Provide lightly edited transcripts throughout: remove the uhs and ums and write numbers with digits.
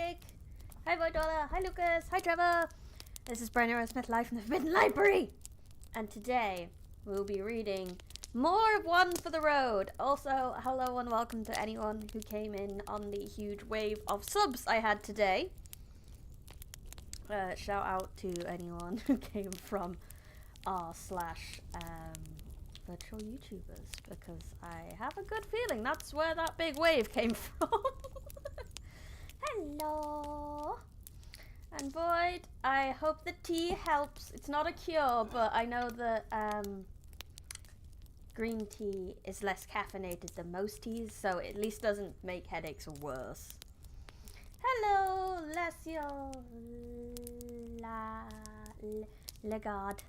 Jake. Hi, Voidola. Hi, Lucas. Hi, Trevor. This is Brenna Smith live from the Forbidden Library. And today, we'll be reading more of One for the Road. Also, hello and welcome to anyone who came in on the huge wave of subs I had today. Shout out to anyone who came from r/virtual YouTubers, because I have a good feeling that's where that big wave came from. Hello. And Void, I hope the tea helps. It's not a cure, but I know that green tea is less caffeinated than most teas, so it at least doesn't make headaches worse. Hello, Lesio Legade.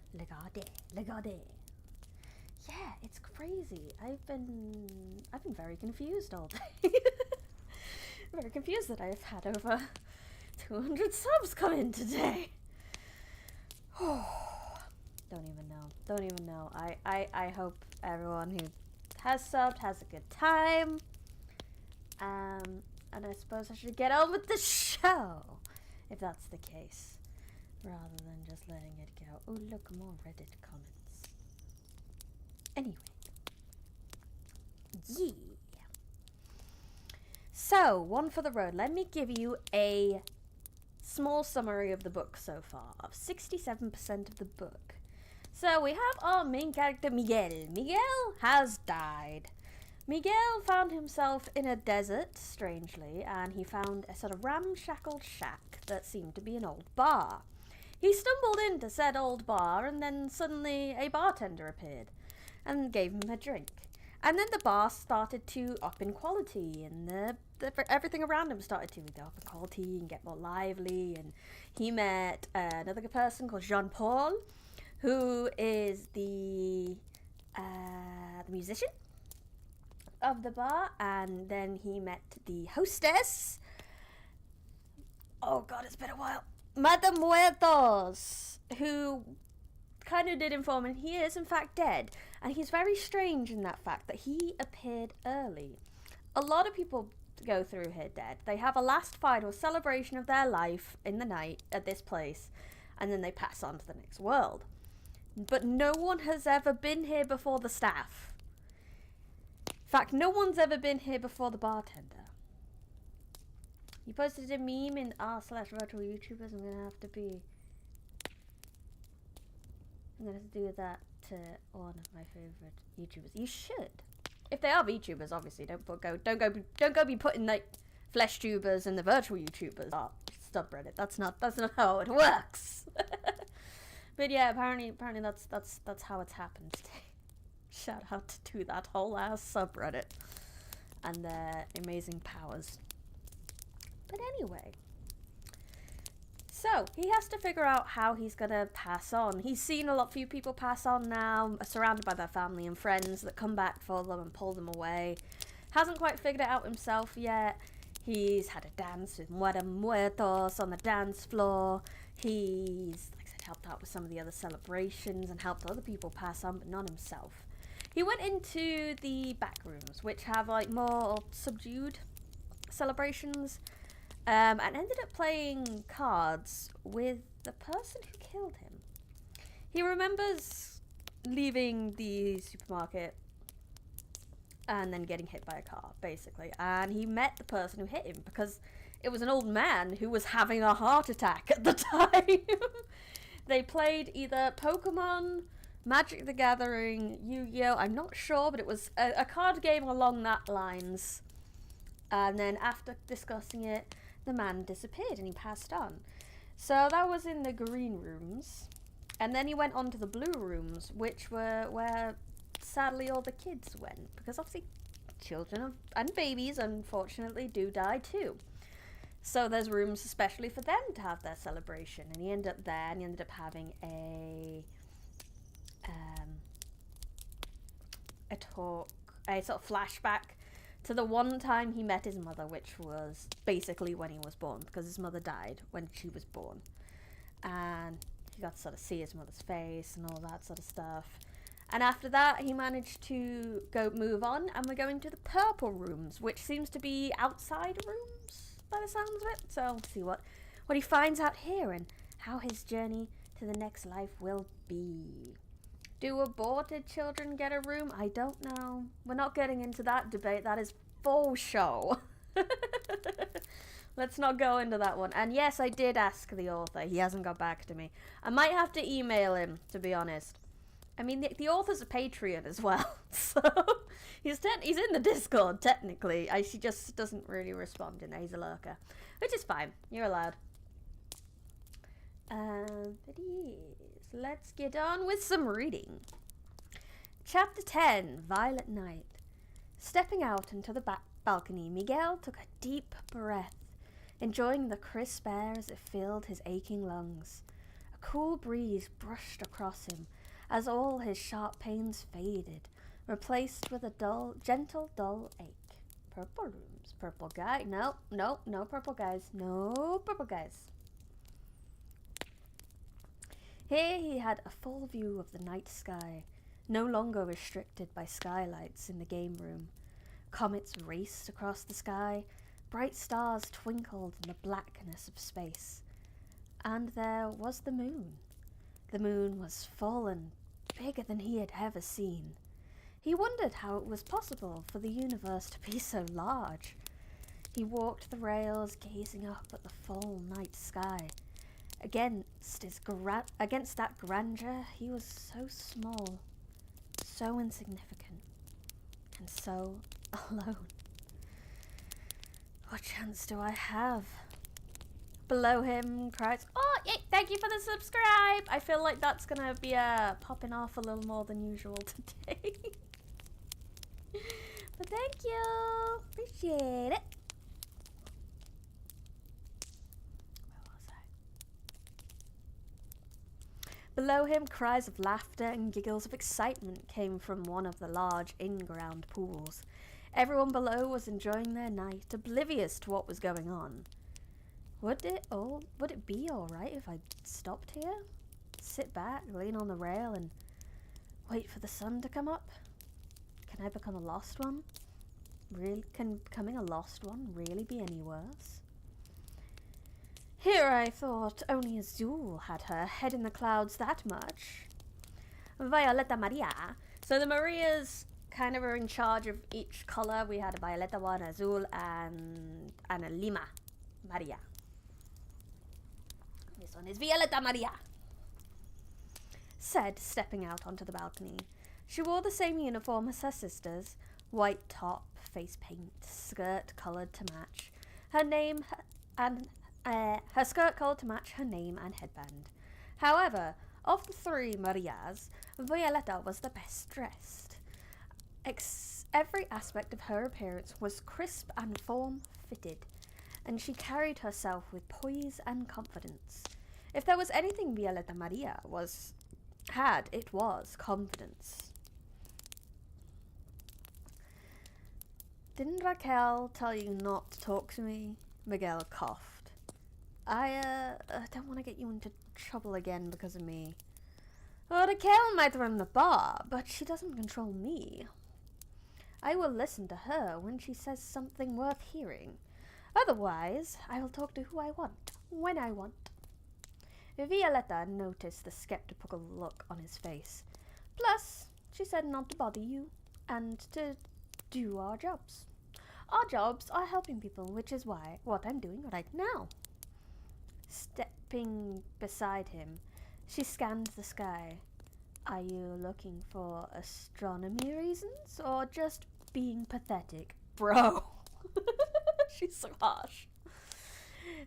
Yeah, it's crazy. I've been very confused all day. Very confused that I've had over 200 subs come in today. Don't even know. I hope everyone who has subbed has a good time. And I suppose I should get on with the show, if that's the case, rather than just letting it go. Oh, look, more Reddit comments. Anyway. Yeah. So, One for the Road. Let me give you a small summary of the book so far, of 67% of the book. So, we have our main character, Miguel. Miguel has died. Miguel found himself in a desert, strangely, and he found a sort of ramshackle shack that seemed to be an old bar. He stumbled into said old bar, and then suddenly a bartender appeared and gave him a drink. And then the bar started to up in quality, and everything around him started to go up in quality and get more lively. And he met another person called Jean-Paul, who is the musician of the bar. And then he met the hostess. Oh God, it's been a while. Madame Muertos, who kind of did inform him he is in fact dead, and he's very strange in that fact that he appeared early. A lot of people go through here dead. They have a last final celebration of their life in the night at this place, and then they pass on to the next world. But no one has ever been here before the staff. In fact, no one's ever been here before the bartender. You posted a meme in r/virtual YouTubers. I'm gonna have to do that to one of my favorite YouTubers. You should, if they are VTubers, obviously. Don't go be putting like flesh tubers and the virtual YouTubers subreddit. That's not how it works. But yeah, apparently that's how it's happened today. Shout out to that whole ass subreddit and their amazing powers. But anyway. So, he has to figure out how he's gonna pass on. He's seen a few people pass on now, surrounded by their family and friends that come back for them and pull them away. Hasn't quite figured it out himself yet. He's had a dance with Madame Muertos on the dance floor. He's, like I said, helped out with some of the other celebrations and helped other people pass on, but not himself. He went into the back rooms, which have like more subdued celebrations. And ended up playing cards with the person who killed him. He remembers leaving the supermarket and then getting hit by a car, basically. And he met the person who hit him because it was an old man who was having a heart attack at the time. They played either Pokemon, Magic the Gathering, Yu-Gi-Oh! I'm not sure, but it was a card game along that lines. And then after discussing it, the man disappeared and he passed on. So that was in the green rooms. And then he went on to the blue rooms, which were where sadly all the kids went. Because obviously children and babies, unfortunately, do die too. So there's rooms especially for them to have their celebration. And he ended up there, and he ended up having a talk, a sort of flashback to the one time he met his mother, which was basically when he was born, because his mother died when she was born. And he got to sort of see his mother's face and all that sort of stuff. And after that, he managed to move on, and we're going to the purple rooms, which seems to be outside rooms, by the sounds of it. So we'll see what he finds out here and how his journey to the next life will be. Do aborted children get a room? I don't know. We're not getting into that debate. That is full show. Let's not go into that one. And yes, I did ask the author. He hasn't got back to me. I might have to email him, to be honest. I mean, the author's a Patreon as well, so he's in the Discord, technically. She just doesn't really respond in there. He's a lurker, which is fine. You're allowed. But yes, let's get on with some reading. Chapter 10, Violet Night. Stepping out into the balcony, Miguel took a deep breath, enjoying the crisp air as it filled his aching lungs. A cool breeze brushed across him as all his sharp pains faded, replaced with a gentle dull ache. Purple rooms, purple guy. No purple guys. No purple guys. Here he had a full view of the night sky, no longer restricted by skylights in the game room. Comets raced across the sky, bright stars twinkled in the blackness of space. And there was the moon. The moon was full and bigger than he had ever seen. He wondered how it was possible for the universe to be so large. He walked the rails, gazing up at the full night sky. Against that grandeur, he was so small, so insignificant, and so alone. What chance do I have? Below him cries, "Oh, yay, thank you for the subscribe!" I feel like that's gonna be popping off a little more than usual today. But thank you! Appreciate it! Below him, cries of laughter and giggles of excitement came from one of the large in-ground pools. Everyone below was enjoying their night, oblivious to what was going on. Would it be alright if I stopped here? Sit back, lean on the rail, and wait for the sun to come up? Can I become a lost one? Can becoming a lost one really be any worse? Here I thought only Azul had her head in the clouds that much. Violeta Maria. So the Marias kind of are in charge of each colour. We had a Violeta one, Azul, and a Lima Maria. This one is Violeta Maria, said, stepping out onto the balcony. She wore the same uniform as her sisters, white top, face paint, skirt coloured to match her name and her skirt coloured to match her name and headband. However, of the three Marias, Violeta was the best dressed. Every aspect of her appearance was crisp and form-fitted, and she carried herself with poise and confidence. If there was anything Violeta Maria it was confidence. Didn't Raquel tell you not to talk to me? Miguel coughed. I don't want to get you into trouble again because of me. Well, Raquel might run the bar, but she doesn't control me. I will listen to her when she says something worth hearing. Otherwise, I will talk to who I want, when I want. Violeta noticed the skeptical look on his face. Plus, she said not to bother you, and to do our jobs. Our jobs are helping people, which is what I'm doing right now. Stepping beside him, she scanned the sky. Are you looking for astronomy reasons, or just being pathetic? Bro. She's so harsh.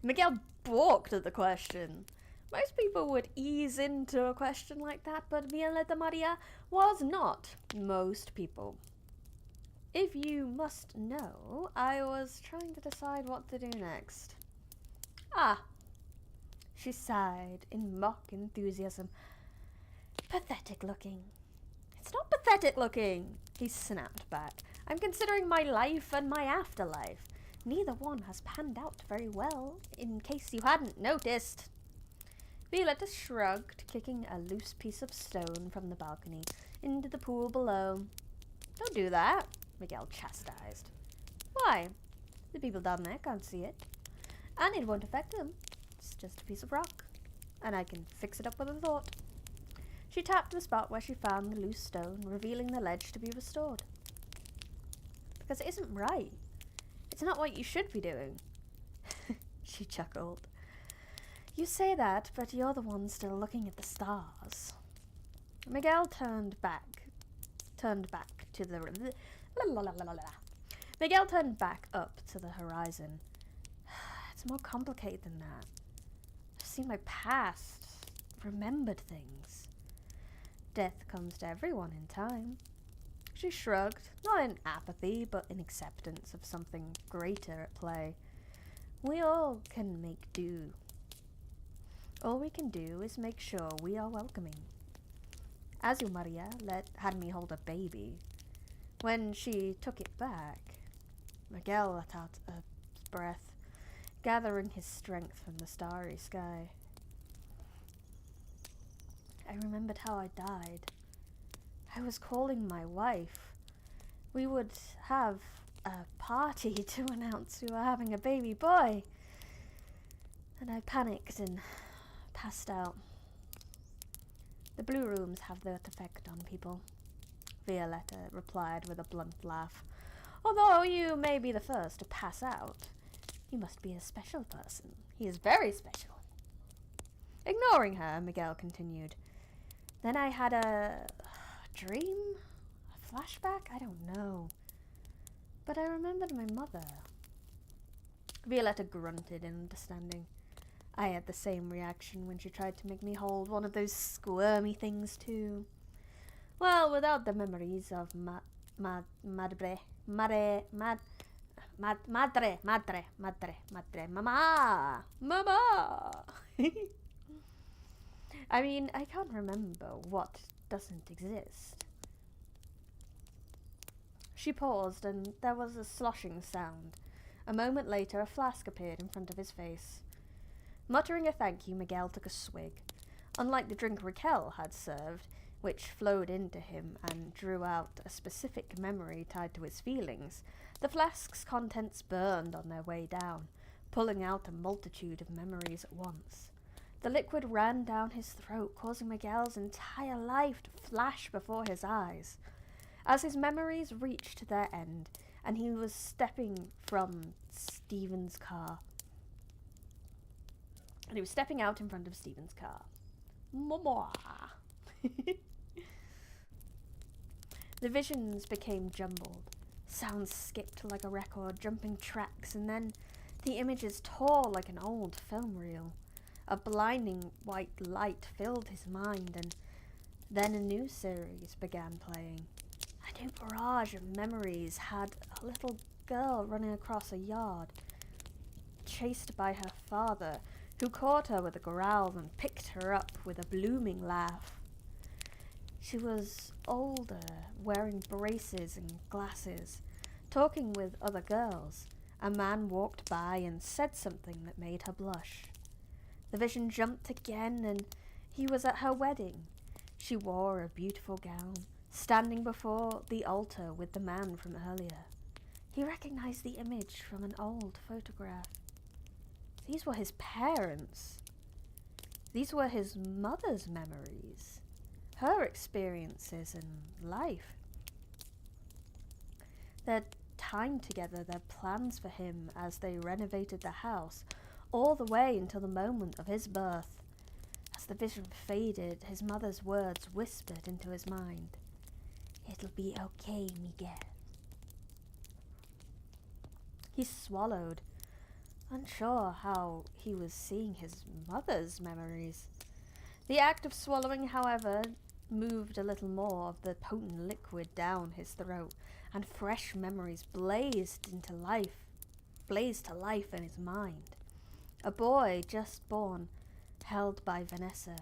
Miguel balked at the question. Most people would ease into a question like that, but Violeta Maria was not most people. If you must know, I was trying to decide what to do next. Ah. She sighed in mock enthusiasm. Pathetic looking. It's not pathetic looking, he snapped back. I'm considering my life and my afterlife. Neither one has panned out very well, in case you hadn't noticed. Violeta shrugged, kicking a loose piece of stone from the balcony into the pool below. Don't do that, Miguel chastised. Why? The people down there can't see it. And it won't affect them. It's just a piece of rock. And I can fix it up with a thought. She tapped the spot where she found the loose stone, revealing the ledge to be restored. Because it isn't right. It's not what you should be doing. She chuckled. You say that, but you're the one still looking at the stars. Miguel turned back to the... Miguel turned back up to the horizon. It's more complicated than that. I've seen my past, remembered things. Death comes to everyone in time. She shrugged, not in apathy, but in acceptance of something greater at play. We all can make do. All we can do is make sure we are welcoming. Azul Maria had me hold a baby. When she took it back, Miguel let out a breath, gathering his strength from the starry sky. I remembered how I died. I was calling my wife. We would have a party to announce we were having a baby boy. And I panicked and passed out. The blue rooms have that effect on people, Violetta replied with a blunt laugh. Although you may be the first to pass out, you must be a special person. He is very special. Ignoring her, Miguel continued. Then I had a dream? A flashback? I don't know. But I remembered my mother. Violetta grunted in understanding. I had the same reaction when she tried to make me hold one of those squirmy things too. Well, without the memories of madre, mama. I mean, I can't remember what doesn't exist. She paused, and there was a sloshing sound. A moment later, a flask appeared in front of his face. Muttering a thank you, Miguel took a swig. Unlike the drink Raquel had served, which flowed into him and drew out a specific memory tied to his feelings, the flask's contents burned on their way down, pulling out a multitude of memories at once. The liquid ran down his throat, causing Miguel's entire life to flash before his eyes. As his memories reached their end, and he was stepping from Stephen's car. And he was stepping out in front of Stephen's car. Mama. The visions became jumbled. Sounds skipped like a record, jumping tracks, and then the images tore like an old film reel. A blinding white light filled his mind, and then a new series began playing. A new barrage of memories had a little girl running across a yard, chased by her father, who caught her with a growl and picked her up with a blooming laugh. She was older, wearing braces and glasses, talking with other girls. A man walked by and said something that made her blush. The vision jumped again, and he was at her wedding. She wore a beautiful gown, standing before the altar with the man from earlier. He recognized the image from an old photograph. These were his parents. These were his mother's memories, her experiences in life. Their time together, their plans for him as they renovated the house, all the way until the moment of his birth. As the vision faded, his mother's words whispered into his mind. It'll be okay, Miguel. He swallowed, unsure how he was seeing his mother's memories. The act of swallowing, however, moved a little more of the potent liquid down his throat, and fresh memories blazed to life in his mind. A boy just born, held by Vanessa,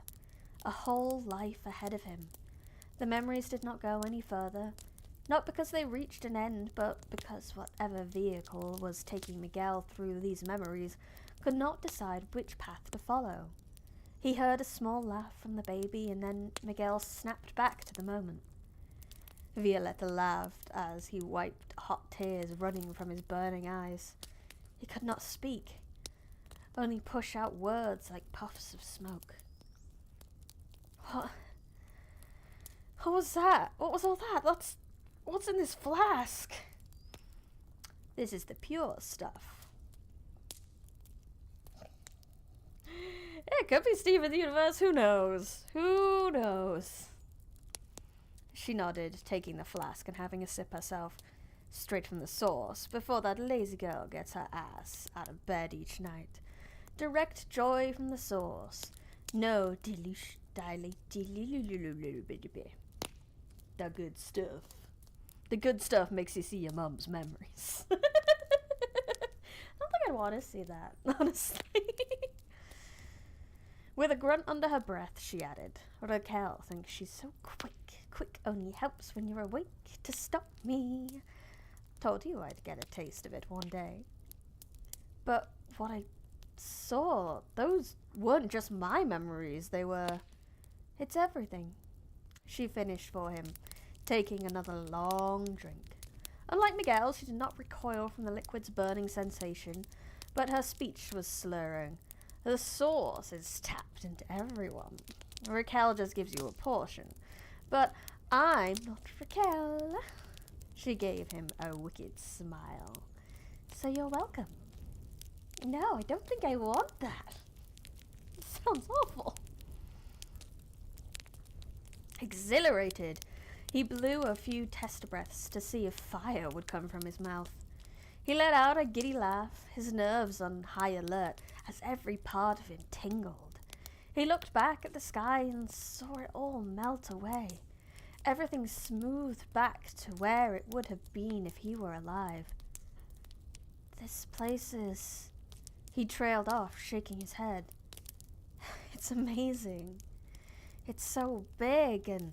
a whole life ahead of him. The memories did not go any further, not because they reached an end, but because whatever vehicle was taking Miguel through these memories could not decide which path to follow. He heard a small laugh from the baby, and then Miguel snapped back to the moment. Violetta laughed as he wiped hot tears running from his burning eyes. He could not speak. only push out words like puffs of smoke. What was that? What was all that? What's in this flask? This is the pure stuff. It could be Steven Universe, who knows? Who knows? She nodded, taking the flask and having a sip herself, straight from the source, before that lazy girl gets her ass out of bed each night. Direct joy from the source. No dilution. The good stuff. The good stuff makes you see your mum's memories. I don't think I'd want to see that, honestly. With a grunt under her breath, she added, Raquel thinks she's so quick. Quick only helps when you're awake to stop me. Told you I'd get a taste of it one day. But what I saw, those weren't just my memories, they were... It's everything. She finished for him, taking another long drink. Unlike Miguel, she did not recoil from the liquid's burning sensation, but her speech was slurring. The source is tapped into everyone. Raquel just gives you a portion. But I'm not Raquel. She gave him a wicked smile. So you're welcome. No, I don't think I want that. It sounds awful. Exhilarated, he blew a few test breaths to see if fire would come from his mouth. He let out a giddy laugh, his nerves on high alert as every part of him tingled. He looked back at the sky and saw it all melt away. Everything smoothed back to where it would have been if he were alive. This place is... He trailed off, shaking his head. It's amazing. It's so big, and...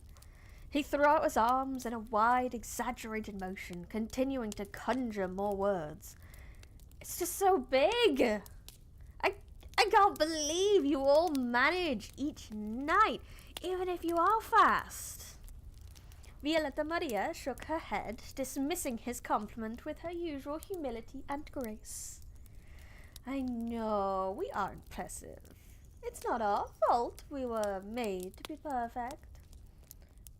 He threw out his arms in a wide, exaggerated motion, continuing to conjure more words. It's just so big! I can't believe you all manage each night, even if you are fast. Violetta Maria shook her head, dismissing his compliment with her usual humility and grace. I know, we are impressive. It's not our fault we were made to be perfect.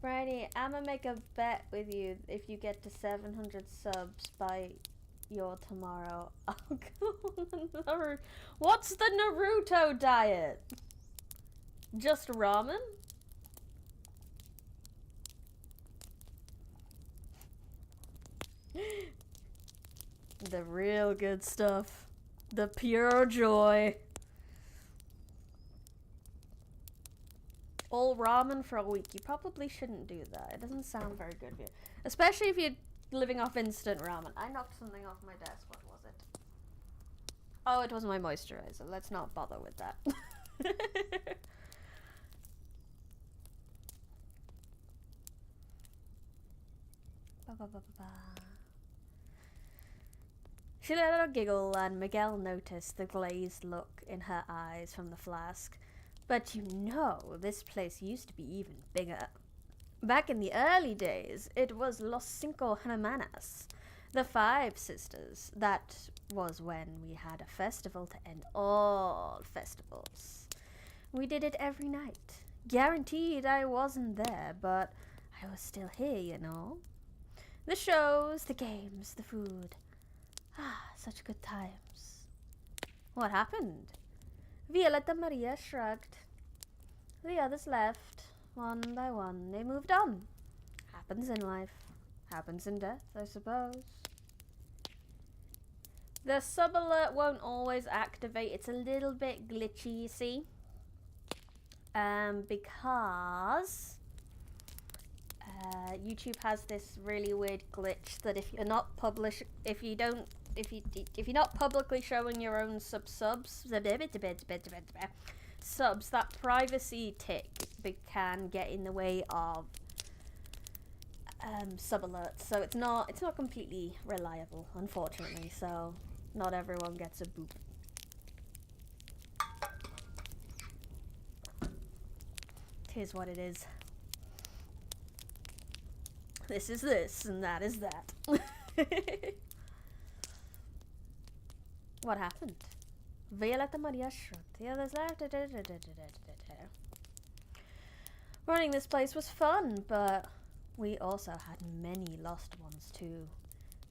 Bridie, I'ma make a bet with you if you get to 700 subs by your tomorrow. Oh, God. What's the Naruto diet? Just ramen? The real good stuff. The pure joy. All ramen for a week. You probably shouldn't do that. It doesn't sound very good for you. Especially if you're living off instant ramen. I knocked something off my desk. What was it? Oh, it was my moisturizer. Let's not bother with that. She let out a giggle, and Miguel noticed the glazed look in her eyes from the flask. But you know, this place used to be even bigger. Back in the early days, it was Los Cinco Hermanas, the 5 sisters. That was when we had a festival to end all festivals. We did it every night. Guaranteed I wasn't there, but I was still here, you know. The shows, the games, the food. Ah, such good times. What happened? Violetta Maria shrugged. The others left, one by one. They moved on. Happens in life. Happens in death, I suppose. The sub-alert won't always activate. It's a little bit glitchy, you see. Because... YouTube has this really weird glitch that if you're not if you're not publicly showing your own subs, that privacy tick can get in the way of sub alerts. So it's not completely reliable, unfortunately. So not everyone gets a boop. Tis what it is. This is this, and that is that. What happened? Violetta Maria shrugged. The others laughed. Running this place was fun, but we also had many lost ones too.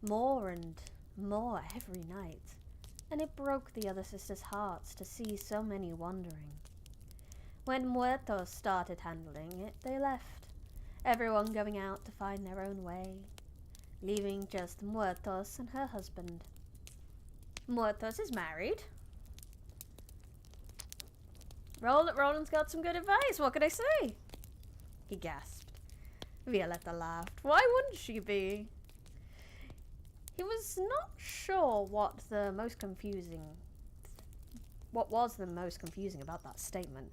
More and more every night. And it broke the other sisters' hearts to see so many wandering. When Muertos started handling it, they left, everyone going out to find their own way, leaving just Muertos and her husband. Muertos is married. Roland's got some good advice, what could I say? He gasped. Violetta laughed. Why wouldn't she be? He was not sure what was the most confusing about that statement.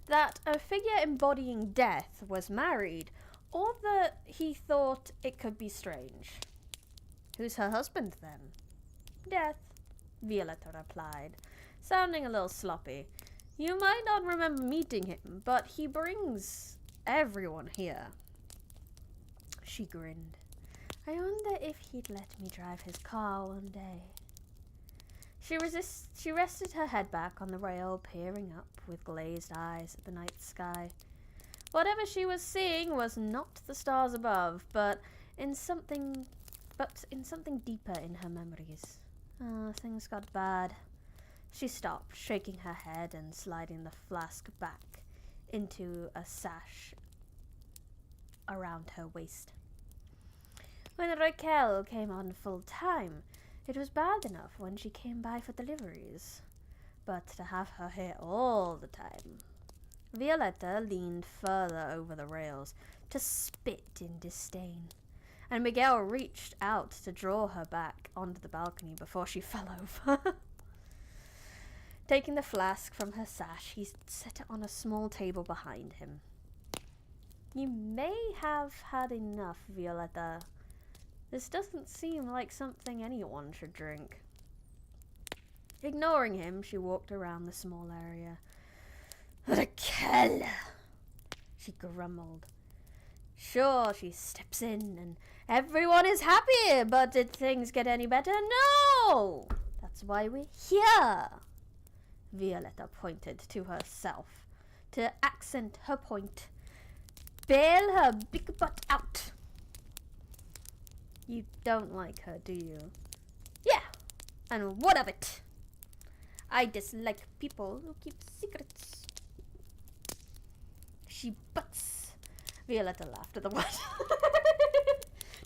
That a figure embodying death was married, or that he thought it could be strange. Who's her husband, then? Death, Violetta replied, sounding a little sloppy. You might not remember meeting him, but he brings everyone here. She grinned. I wonder if he'd let me drive his car one day. She rested her head back on the rail, peering up with glazed eyes at the night sky. Whatever she was seeing was not the stars above, but in something deeper in her memories. Things got bad. She stopped, shaking her head and sliding the flask back into a sash around her waist. When Raquel came on full time, it was bad enough when she came by for deliveries. But to have her here all the time. Violetta leaned further over the rails to spit in disdain, and Miguel reached out to draw her back onto the balcony before she fell over. Taking the flask from her sash, he set it on a small table behind him. You may have had enough, Violetta. This doesn't seem like something anyone should drink. Ignoring him, she walked around the small area. Raquel, she grumbled. Sure, she steps in and everyone is happy, but did things get any better? No! That's why we're here. Violetta pointed to herself to accent her point. Bail her big butt out. You don't like her, do you? Yeah, and what of it? I dislike people who keep secrets. She butts. Violetta laughed at the word.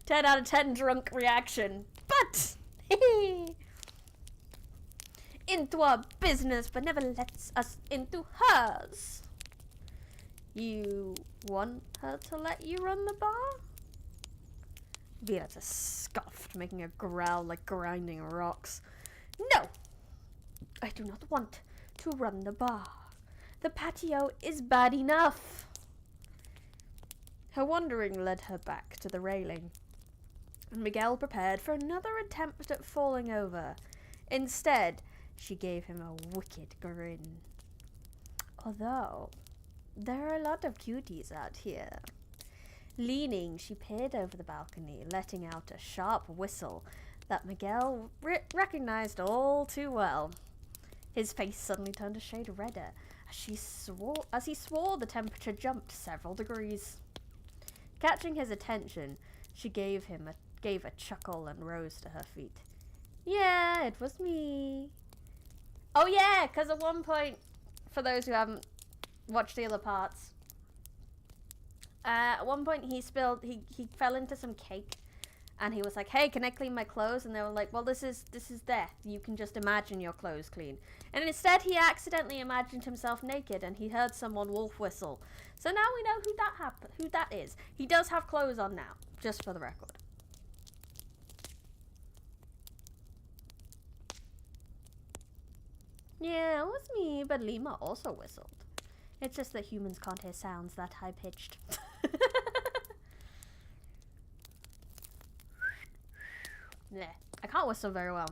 10 out of 10 drunk reaction. But into our business, but never lets us into hers. You want her to let you run the bar? Violetta scoffed, making a growl like grinding rocks. No, I do not want to run the bar. The patio is bad enough. Her wandering led her back to the railing, and Miguel prepared for another attempt at falling over. Instead, she gave him a wicked grin. Although, there are a lot of cuties out here. Leaning, she peered over the balcony, letting out a sharp whistle that Miguel recognized all too well. His face suddenly turned a shade redder as he swore the temperature jumped several degrees. Catching his attention, she gave a chuckle and rose to her feet. Yeah, it was me. Oh yeah, because at one point, for those who haven't watched the other parts, at one point he fell into some cake, and he was like, hey, can I clean my clothes? And they were like, well, this is death. You can just imagine your clothes clean. And instead he accidentally imagined himself naked, and he heard someone wolf whistle. So now we know who that is. He does have clothes on now, just for the record. Yeah, it was me, but Lima also whistled. It's just that humans can't hear sounds that high-pitched. Yeah, I can't whistle very well.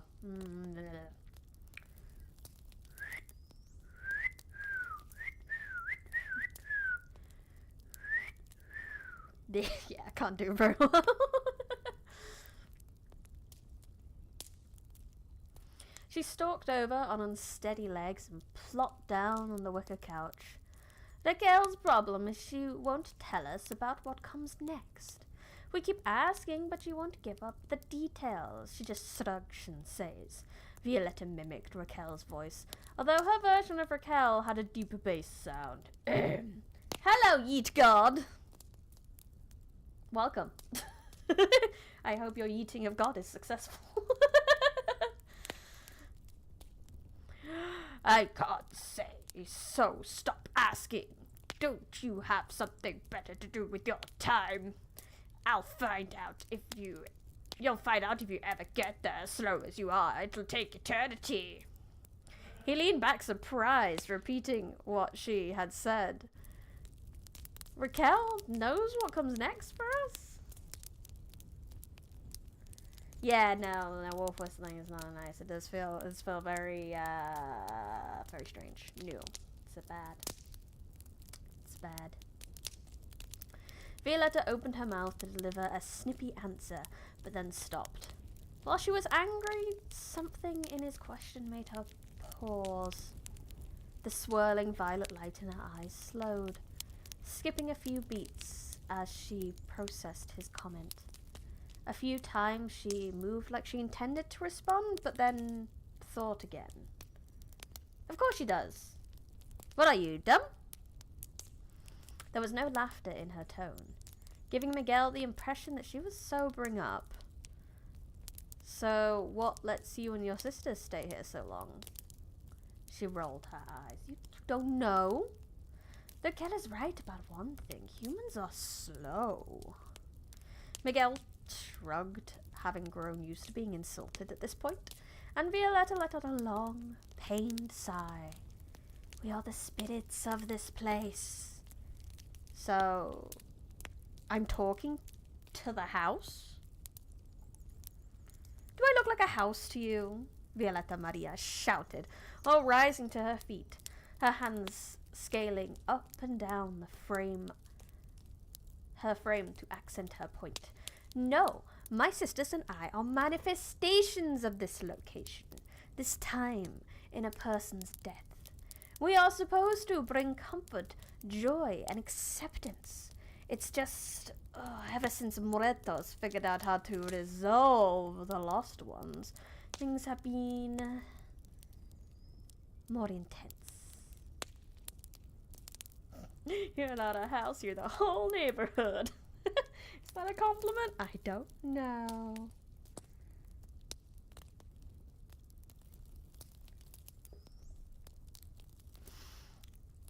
Yeah, I can't do it very well. She stalked over on unsteady legs and plopped down on the wicker couch. Raquel's problem is she won't tell us about what comes next. We keep asking, but she won't give up the details. She just shrugs and says. Violetta mimicked Raquel's voice, although her version of Raquel had a deeper bass sound. Hello, Yeet God! Welcome. I hope your yeeting of God is successful. I can't say, so stop asking. Don't you have something better to do with your time? You'll find out if you ever get there as slow as you are. It'll take eternity. He leaned back surprised, repeating what she had said. Raquel knows what comes next for us? Yeah, no, wolf whistling is not nice. It does feel very, very strange. New. It's bad. Violetta opened her mouth to deliver a snippy answer, but then stopped. While she was angry, something in his question made her pause. The swirling violet light in her eyes slowed, skipping a few beats as she processed his comment. A few times she moved like she intended to respond, but then thought again. Of course she does. What are you, dumb? There was no laughter in her tone, giving Miguel the impression that she was sobering up. So, what lets you and your sisters stay here so long? She rolled her eyes. You don't know? Miguel is right about one thing. Humans are slow. Miguel shrugged, having grown used to being insulted at this point, and Violetta let out a long, pained sigh. We are the spirits of this place. So, I'm talking to the house? Do I look like a house to you? Violetta Maria shouted, while rising to her feet, her hands scaling up and down her frame to accent her point. No, my sisters and I are manifestations of this location, this time in a person's death. We are supposed to bring comfort, joy, and acceptance. It's just, ever since Moretos figured out how to resolve the lost ones, things have been more intense. You're not a house, you're the whole neighborhood. Is that a compliment? I don't know.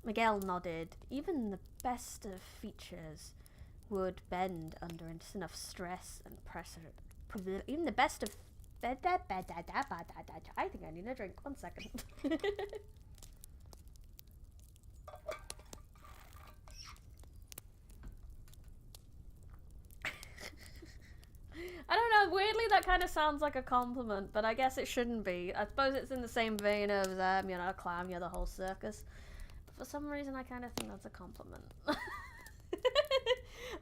Miguel nodded. Even the best of features would bend under enough stress and pressure. Even the best of... I think I need a drink. 1 second. I don't know, weirdly that kind of sounds like a compliment, but I guess it shouldn't be. I suppose it's in the same vein of, you're not a clown, you're the whole circus. For some reason, I kind of think that's a compliment.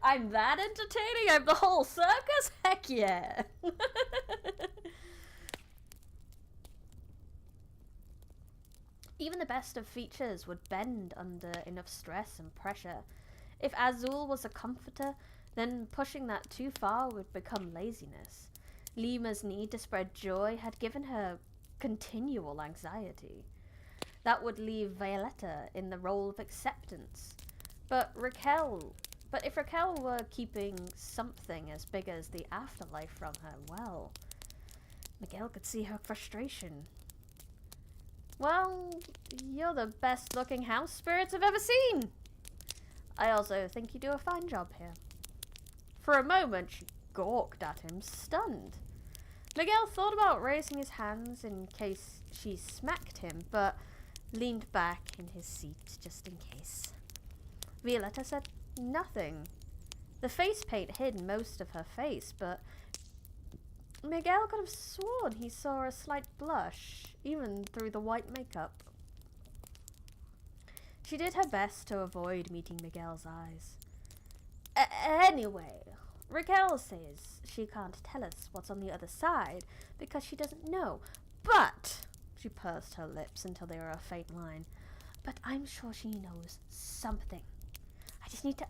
I'm that entertaining? I'm the whole circus? Heck yeah! Even the best of features would bend under enough stress and pressure. If Azul was a comforter, then pushing that too far would become laziness. Lima's need to spread joy had given her continual anxiety. That would leave Violetta in the role of acceptance. But if Raquel were keeping something as big as the afterlife from her, well, Miguel could see her frustration. Well, you're the best looking house spirits I've ever seen. I also think you do a fine job here. For a moment, she gawked at him, stunned. Miguel thought about raising his hands in case she smacked him, but leaned back in his seat just in case. Violetta said nothing. The face paint hid most of her face, but Miguel could have sworn he saw a slight blush, even through the white makeup. She did her best to avoid meeting Miguel's eyes. Anyway, Raquel says she can't tell us what's on the other side because she doesn't know. But She pursed her lips until they were a faint line. But I'm sure she knows something. I just need to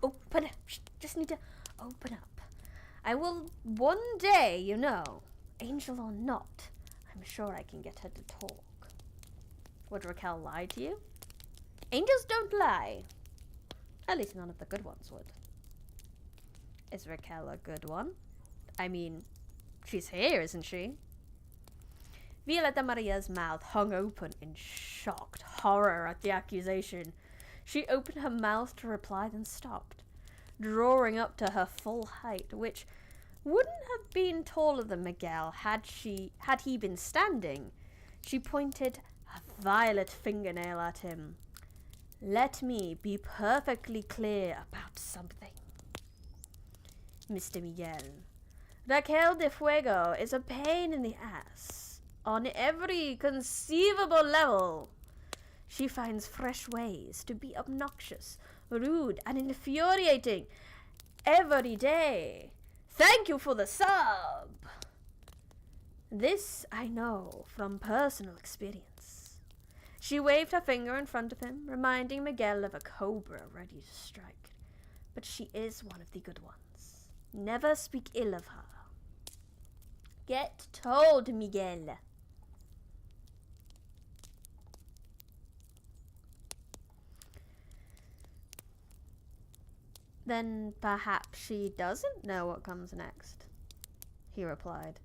open up. Just need to open up. I will one day, you know. Angel or not, I'm sure I can get her to talk. Would Raquel lie to you? Angels don't lie. At least none of the good ones would. Is Raquel a good one? I mean, she's here, isn't she? Violeta Maria's mouth hung open in shocked horror at the accusation. She opened her mouth to reply, then stopped, drawing up to her full height, which wouldn't have been taller than Miguel had he been standing. She pointed a violet fingernail at him. Let me be perfectly clear about something, Mr. Miguel. Raquel de Fuego is a pain in the ass on every conceivable level. She finds fresh ways to be obnoxious, rude, and infuriating every day. Thank you for the sub. This I know from personal experience. She waved her finger in front of him, reminding Miguel of a cobra ready to strike. But she is one of the good ones. Never speak ill of her. Get told, Miguel. Then perhaps she doesn't know what comes next, he replied.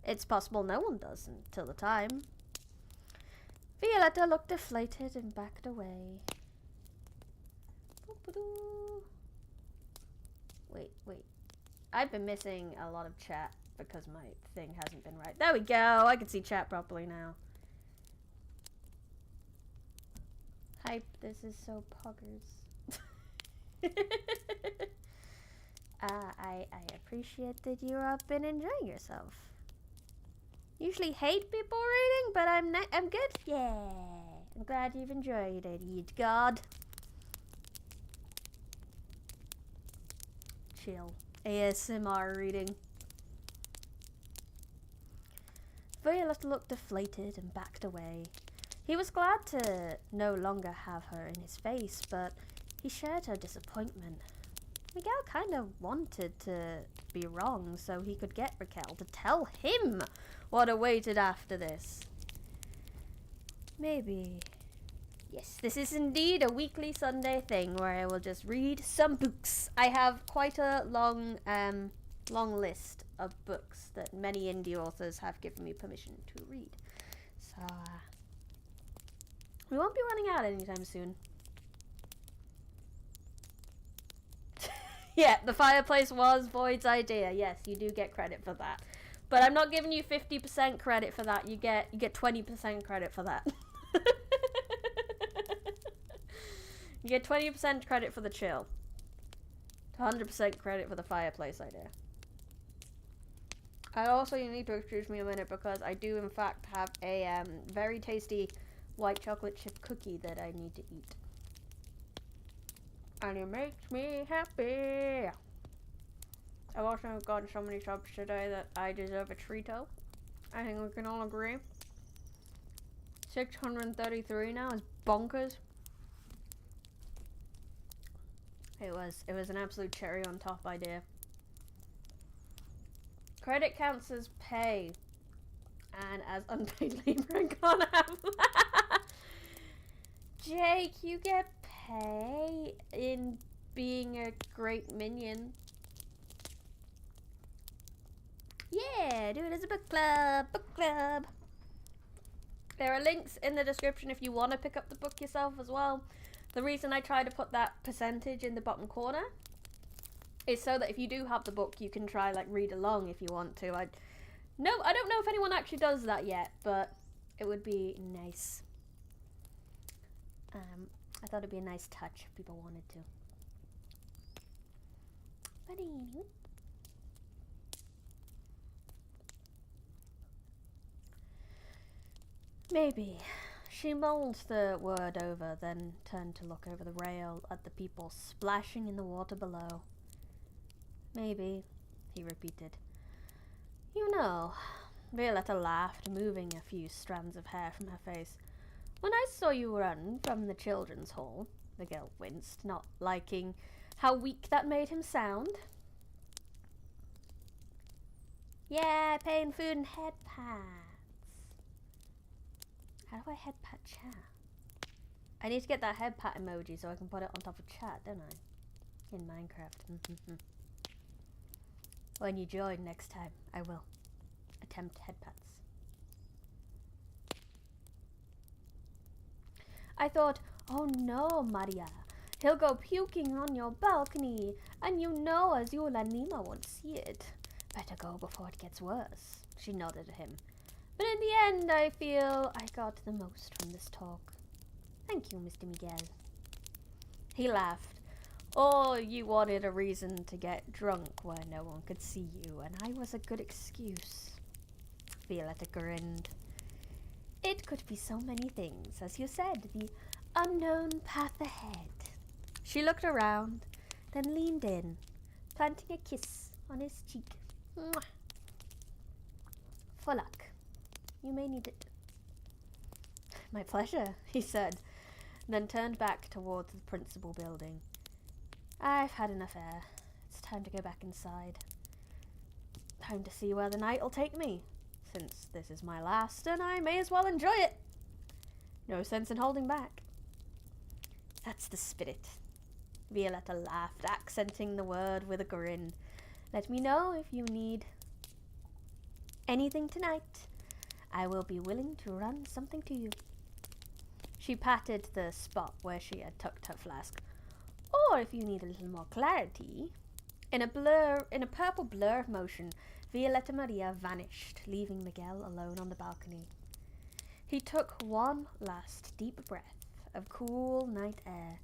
It's possible no one does until the time. Violeta looked deflated and backed away. Wait. I've been missing a lot of chat because my thing hasn't been right. There we go. I can see chat properly now. Hype, this is so poggers. I appreciate that you have been enjoying yourself. Usually hate people reading, but I'm good. Yeah, I'm glad you've enjoyed it, you god. Chill. ASMR reading. Violetta looked deflated and backed away. He was glad to no longer have her in his face, but he shared her disappointment. Miguel kind of wanted to be wrong so he could get Raquel to tell him what awaited after this. Maybe. Yes, this is indeed a weekly Sunday thing where I will just read some books. I have quite a long list of books that many indie authors have given me permission to read. So, we won't be running out anytime soon. Yeah, the fireplace was Void's idea. Yes, you do get credit for that. But I'm not giving you 50% credit for that. You get 20% credit for that. You get 20% credit for the chill. 100% credit for the fireplace idea. I also, you need to excuse me a minute because I do in fact have a very tasty white chocolate chip cookie that I need to eat. And it makes me happy. I've also gotten so many subs today that I deserve a treato. I think we can all agree. 633 now is bonkers. It was an absolute cherry on top idea. Credit counts as pay. And as unpaid labor, I can't have that. Jake, you get pay in being a great minion. Yeah, do it as a book club. Book club. There are links in the description if you want to pick up the book yourself as well. The reason I try to put that percentage in the bottom corner is so that if you do have the book, you can try like read along if you want to. I don't know if anyone actually does that yet, but it would be nice. I thought it'd be a nice touch if people wanted to. But anyway. Maybe. She mulled the word over, then turned to look over the rail at the people splashing in the water below. Maybe, he repeated. You know, Violetta laughed, moving a few strands of hair from her face. When I saw you run from the children's hall, the girl winced, not liking how weak that made him sound. Yeah, paying food and head pats. How do I head pat chat? I need to get that head pat emoji so I can put it on top of chat, don't I? In Minecraft. When you join next time, I will attempt head pats. I thought, oh no, Maria, he'll go puking on your balcony, and you know Azula and Nima won't see it. Better go before it gets worse. She nodded at him. But in the end, I feel I got the most from this talk. Thank you, Mr. Miguel. He laughed. Oh, you wanted a reason to get drunk where no one could see you, and I was a good excuse. Violetta grinned. It could be so many things, as you said, the unknown path ahead. She looked around, then leaned in, planting a kiss on his cheek. Mwah. For luck. You may need it. My pleasure, he said, then turned back towards the principal building. I've had enough air. It's time to go back inside. Time to see where the night will take me, since this is my last and I may as well enjoy it. No sense in holding back. That's the spirit. Violetta laughed, accenting the word with a grin. Let me know if you need anything tonight. I will be willing to run something to you. She patted the spot where she had tucked her flask. Or if you need a little more clarity. In a purple blur of motion, Violetta Maria vanished, leaving Miguel alone on the balcony. He took one last deep breath of cool night air,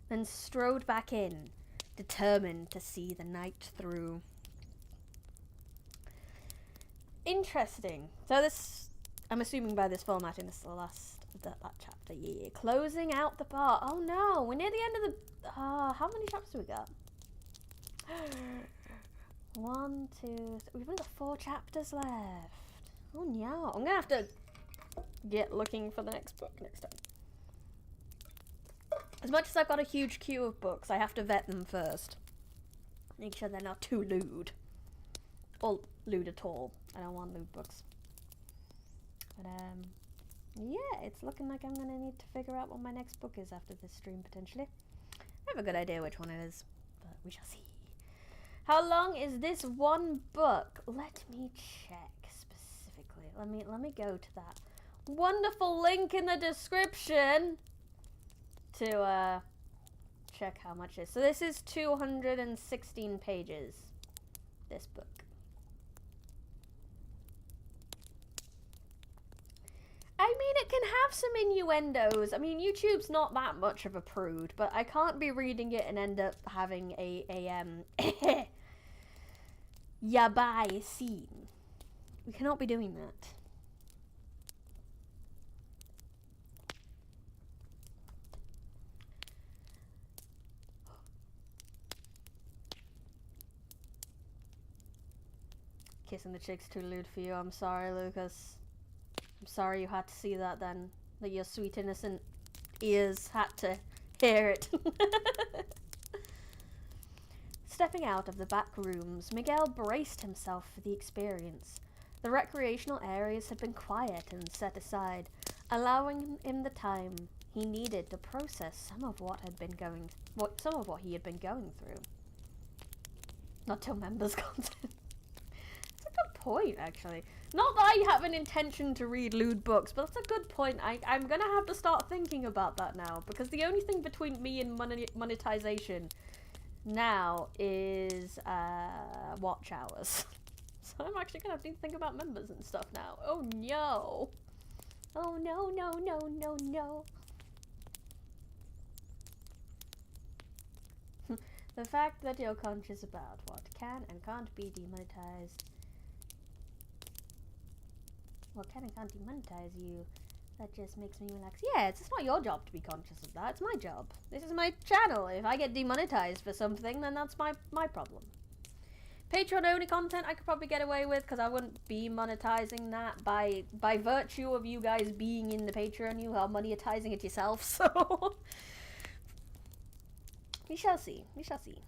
then strode back in, determined to see the night through. Interesting. So this, I'm assuming by this formatting, this is the last of that chapter. Yeah, closing out the part. Oh no, we're near the end of the. How many chapters do we got? 1, 2, 3. We've only got 4 chapters left. Oh no, I'm gonna have to get looking for the next book next time. As much as I've got a huge queue of books, I have to vet them first. Make sure they're not too lewd. Or lewd at all. I don't want lewd books. But yeah, it's looking like I'm gonna need to figure out what my next book is after this stream, potentially. I have a good idea which one it is, but we shall see. How long is this one book? Let me check specifically. Let me go to that wonderful link in the description to check how much it is. So this is 216 pages. This book. I mean, it can have some innuendos. I mean, YouTube's not that much of a prude, but I can't be reading it and end up having a yabai scene. We cannot be doing that. Kissing the chick's too lewd for you. I'm sorry, Lucas. I'm sorry you had to see that then. That your sweet innocent ears had to hear it. Stepping out of the back rooms, Miguel braced himself for the experience. The recreational areas had been quiet and set aside, allowing him the time he needed to process some of what he had been going through. Not till members content. Good point, actually. Not that I have an intention to read lewd books, but that's a good point. I'm gonna have to start thinking about that now, because the only thing between me and monetization now is watch hours. So I'm actually gonna have to think about members and stuff now. Oh no. Oh no, no, no, no, no. The fact that you're conscious about what can and can't be demonetized. What can and can't demonetize you, that just makes me relax. Yeah, it's not your job to be conscious of that. It's my job. This is my channel. If I get demonetized for something, then that's my problem. Patreon only content I could probably get away with because I wouldn't be monetizing that by virtue of you guys being in the Patreon. You are monetizing it yourself, so we shall see. We shall see.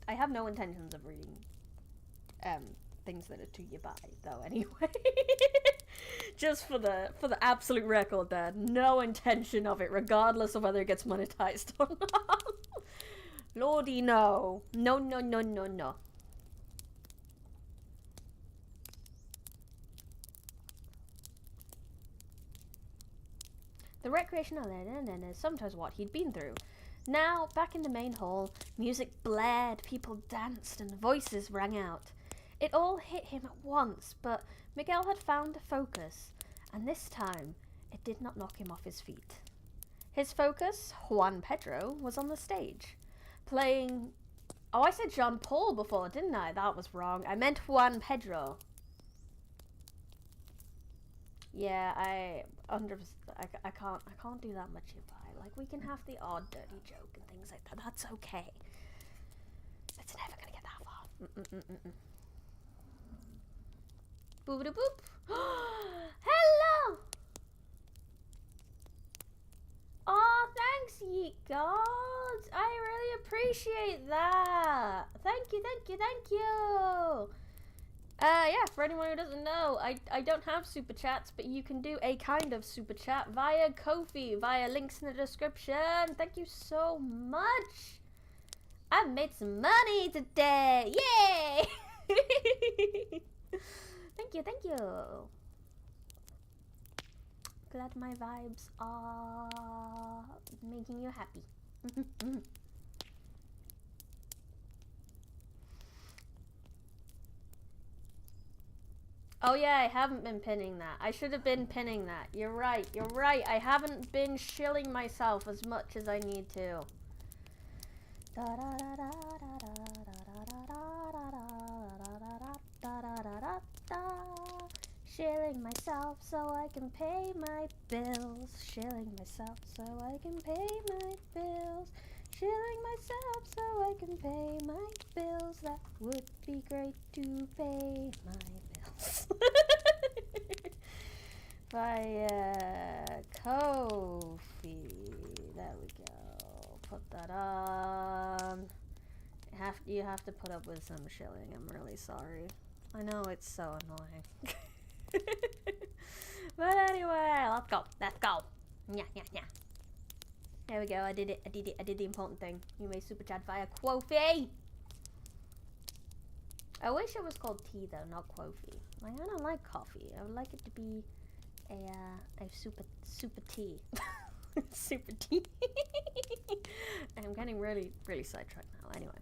I have no intentions of reading things that are to you by though anyway. Just for the absolute record there, no intention of it, regardless of whether it gets monetized or not. Lordy, no. No, no, no, no, no. The recreational is sometimes what he'd been through. Now, back in the main hall, music blared, people danced, and voices rang out. It all hit him at once, but Miguel had found a focus, and this time, it did not knock him off his feet. His focus, Juan Pedro, was on the stage, playing... Oh, I said Jean Paul before, didn't I? That was wrong. I meant Juan Pedro. Yeah, I can't do that much if I like. We can have the odd dirty joke and things like that. That's okay. It's never gonna get that far. Boop boop. Hello. Oh, thanks, Yeet Gods. I really appreciate that. Thank you, thank you, thank you. Yeah, for anyone who doesn't know, I don't have super chats, but you can do a kind of super chat via Kofi, via links in the description. Thank you so much. I've made some money today. Yay! Thank you, thank you. Glad my vibes are making you happy. Oh yeah, I haven't been pinning that. I should have been pinning that. You're right, you're right. I haven't been shilling myself as much as I need to. Shilling myself so I can pay my bills. Shilling myself so I can pay my bills. Shilling myself so I can pay my bills. That would be great to pay my bills. By Kofi. There we go. Put that on. You have to put up with some shilling. I'm really sorry. I know it's so annoying. But anyway, let's go. Let's go. Yeah, yeah, yeah. There we go. I did it. I did it. I did the important thing. You may super chat via Kofi. I wish it was called tea though, not Kofi. Like, I don't like coffee. I would like it to be a super tea. Super tea. I'm getting really sidetracked now. Anyway.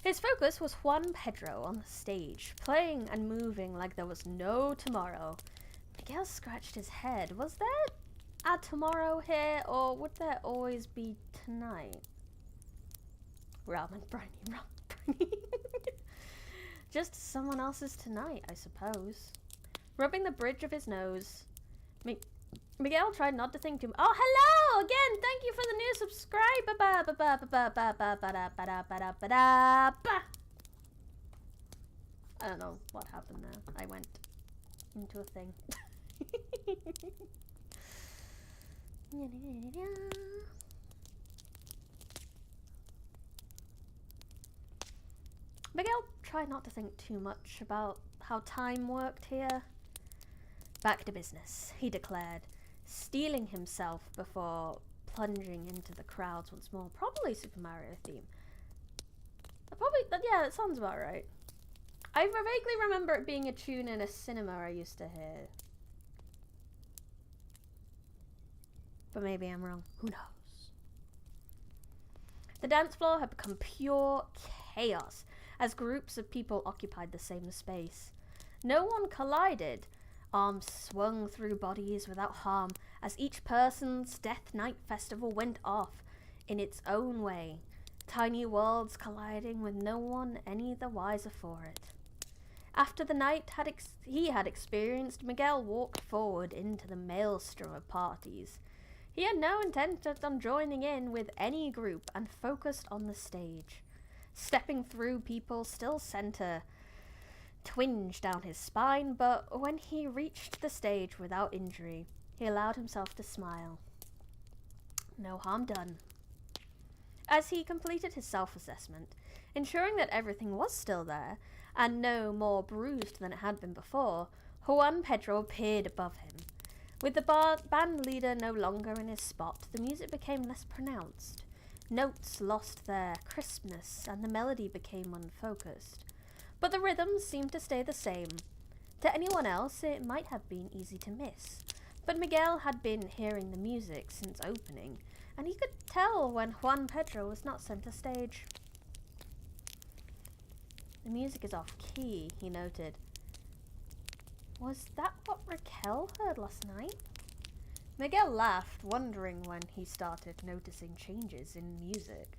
His focus was Juan Pedro on the stage, playing and moving like there was no tomorrow. Miguel scratched his head. Was there a tomorrow here, or would there always be tonight? Ramen briny, ramen briny. Just someone else's tonight, I suppose. Rubbing the bridge of his nose, Miguel tried not to think too much. Oh, hello again! Thank you for the new subscriber. I don't know what happened there. I went into a thing. Miguel tried not to think too much about how time worked here. Back to business, he declared, steeling himself before plunging into the crowds once more. Probably Super Mario theme. Yeah, that sounds about right. I vaguely remember it being a tune in a cinema I used to hear. But maybe I'm wrong. Who knows? The dance floor had become pure chaos as groups of people occupied the same space. No one collided. Arms swung through bodies without harm as each person's Death Night festival went off in its own way. Tiny worlds colliding with no one any the wiser for it. After the night he had experienced, Miguel walked forward into the maelstrom of parties. He had no intention on joining in with any group and focused on the stage. Stepping through people still sent a twinge down his spine, but when he reached the stage without injury, he allowed himself to smile. No harm done. As he completed his self-assessment, ensuring that everything was still there, and no more bruised than it had been before, Juan Pedro appeared above him. With the band leader no longer in his spot, the music became less pronounced. Notes lost their crispness, and the melody became unfocused. But the rhythms seemed to stay the same. To anyone else, it might have been easy to miss, but Miguel had been hearing the music since opening, and he could tell when Juan Pedro was not center stage. The music is off key, he noted. Was that what Raquel heard last night? Miguel laughed, wondering when he started noticing changes in music.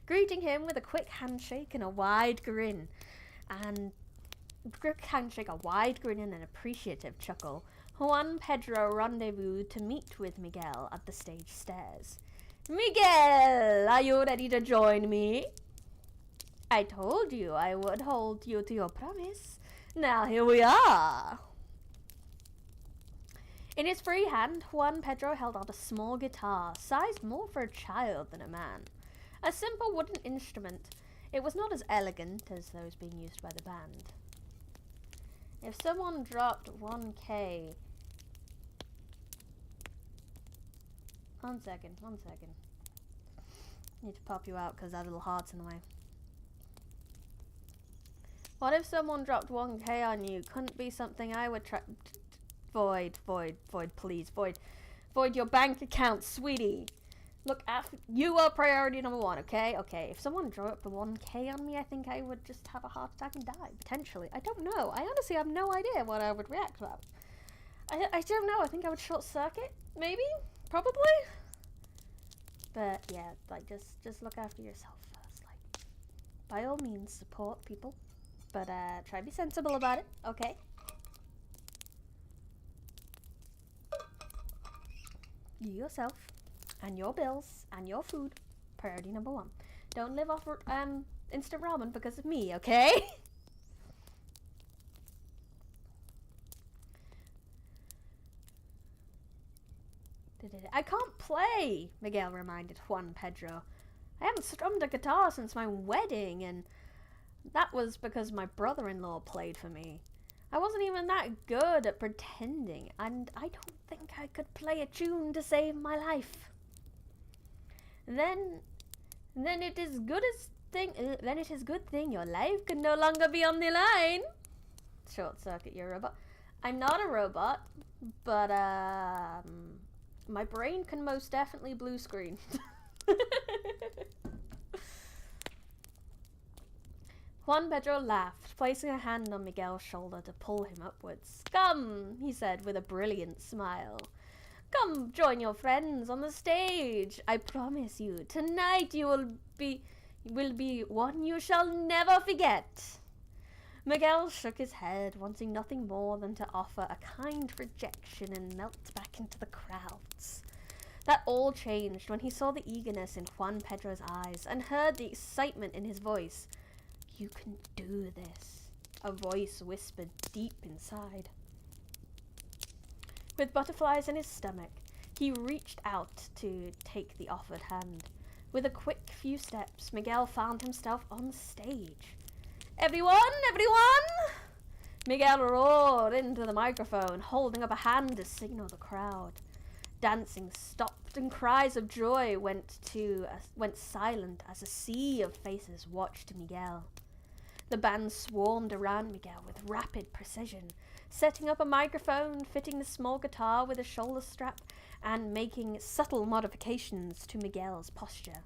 Greeting him with a quick handshake and a wide grin, and an appreciative chuckle, Juan Pedro rendezvoused to meet with Miguel at the stage stairs. Miguel, are you ready to join me? I told you I would hold you to your promise. Now here we are. In his free hand, Juan Pedro held out a small guitar, sized more for a child than a man. A simple wooden instrument, it was not as elegant as those being used by the band. If someone dropped 1K... One second. Need to pop you out because that little heart's in the way. What if someone dropped 1K on you? Couldn't be something I would try... Void, please. Void your bank account, sweetie. Look, you are priority number one, okay? Okay, if someone dropped 1K on me, I think I would just have a heart attack and die, potentially. I don't know. I honestly have no idea what I would react about. I don't know. I think I would short circuit, maybe? Probably? But, yeah, like, just look after yourself first. Like, by all means, support people. But, try to be sensible about it, okay? You yourself, and your bills, and your food, priority number one. Don't live off instant ramen because of me, okay? I can't play, Miguel reminded Juan Pedro. I haven't strummed a guitar since my wedding, and that was because my brother-in-law played for me. I wasn't even that good at pretending, and I don't think I could play a tune to save my life. Then it is good thing your life could no longer be on the line. Short circuit your robot. I'm not a robot, but my brain can most definitely blue screen. Juan Pedro laughed, placing a hand on Miguel's shoulder to pull him upwards. Come, he said with a brilliant smile. Come join your friends on the stage. I promise you, tonight you will be one you shall never forget. Miguel shook his head, wanting nothing more than to offer a kind rejection and melt back into the crowds. That all changed when he saw the eagerness in Juan Pedro's eyes and heard the excitement in his voice. You can do this, a voice whispered deep inside. With butterflies in his stomach, he reached out to take the offered hand. With a quick few steps, Miguel found himself on stage. Everyone! Miguel roared into the microphone, holding up a hand to signal the crowd. Dancing stopped and cries of joy went silent as a sea of faces watched Miguel. The band swarmed around Miguel with rapid precision, setting up a microphone, fitting the small guitar with a shoulder strap, and making subtle modifications to Miguel's posture.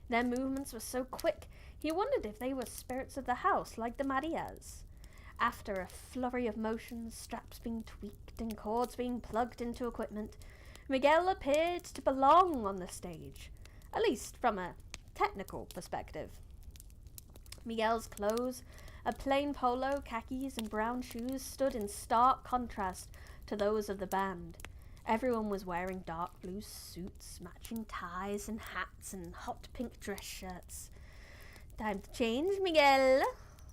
Their movements were so quick, he wondered if they were spirits of the house, like the Marias. After a flurry of motions, straps being tweaked and cords being plugged into equipment, Miguel appeared to belong on the stage, at least from a technical perspective. Miguel's clothes, a plain polo, khakis, and brown shoes, stood in stark contrast to those of the band. Everyone was wearing dark blue suits, matching ties and hats, and hot pink dress shirts. Time to change, Miguel.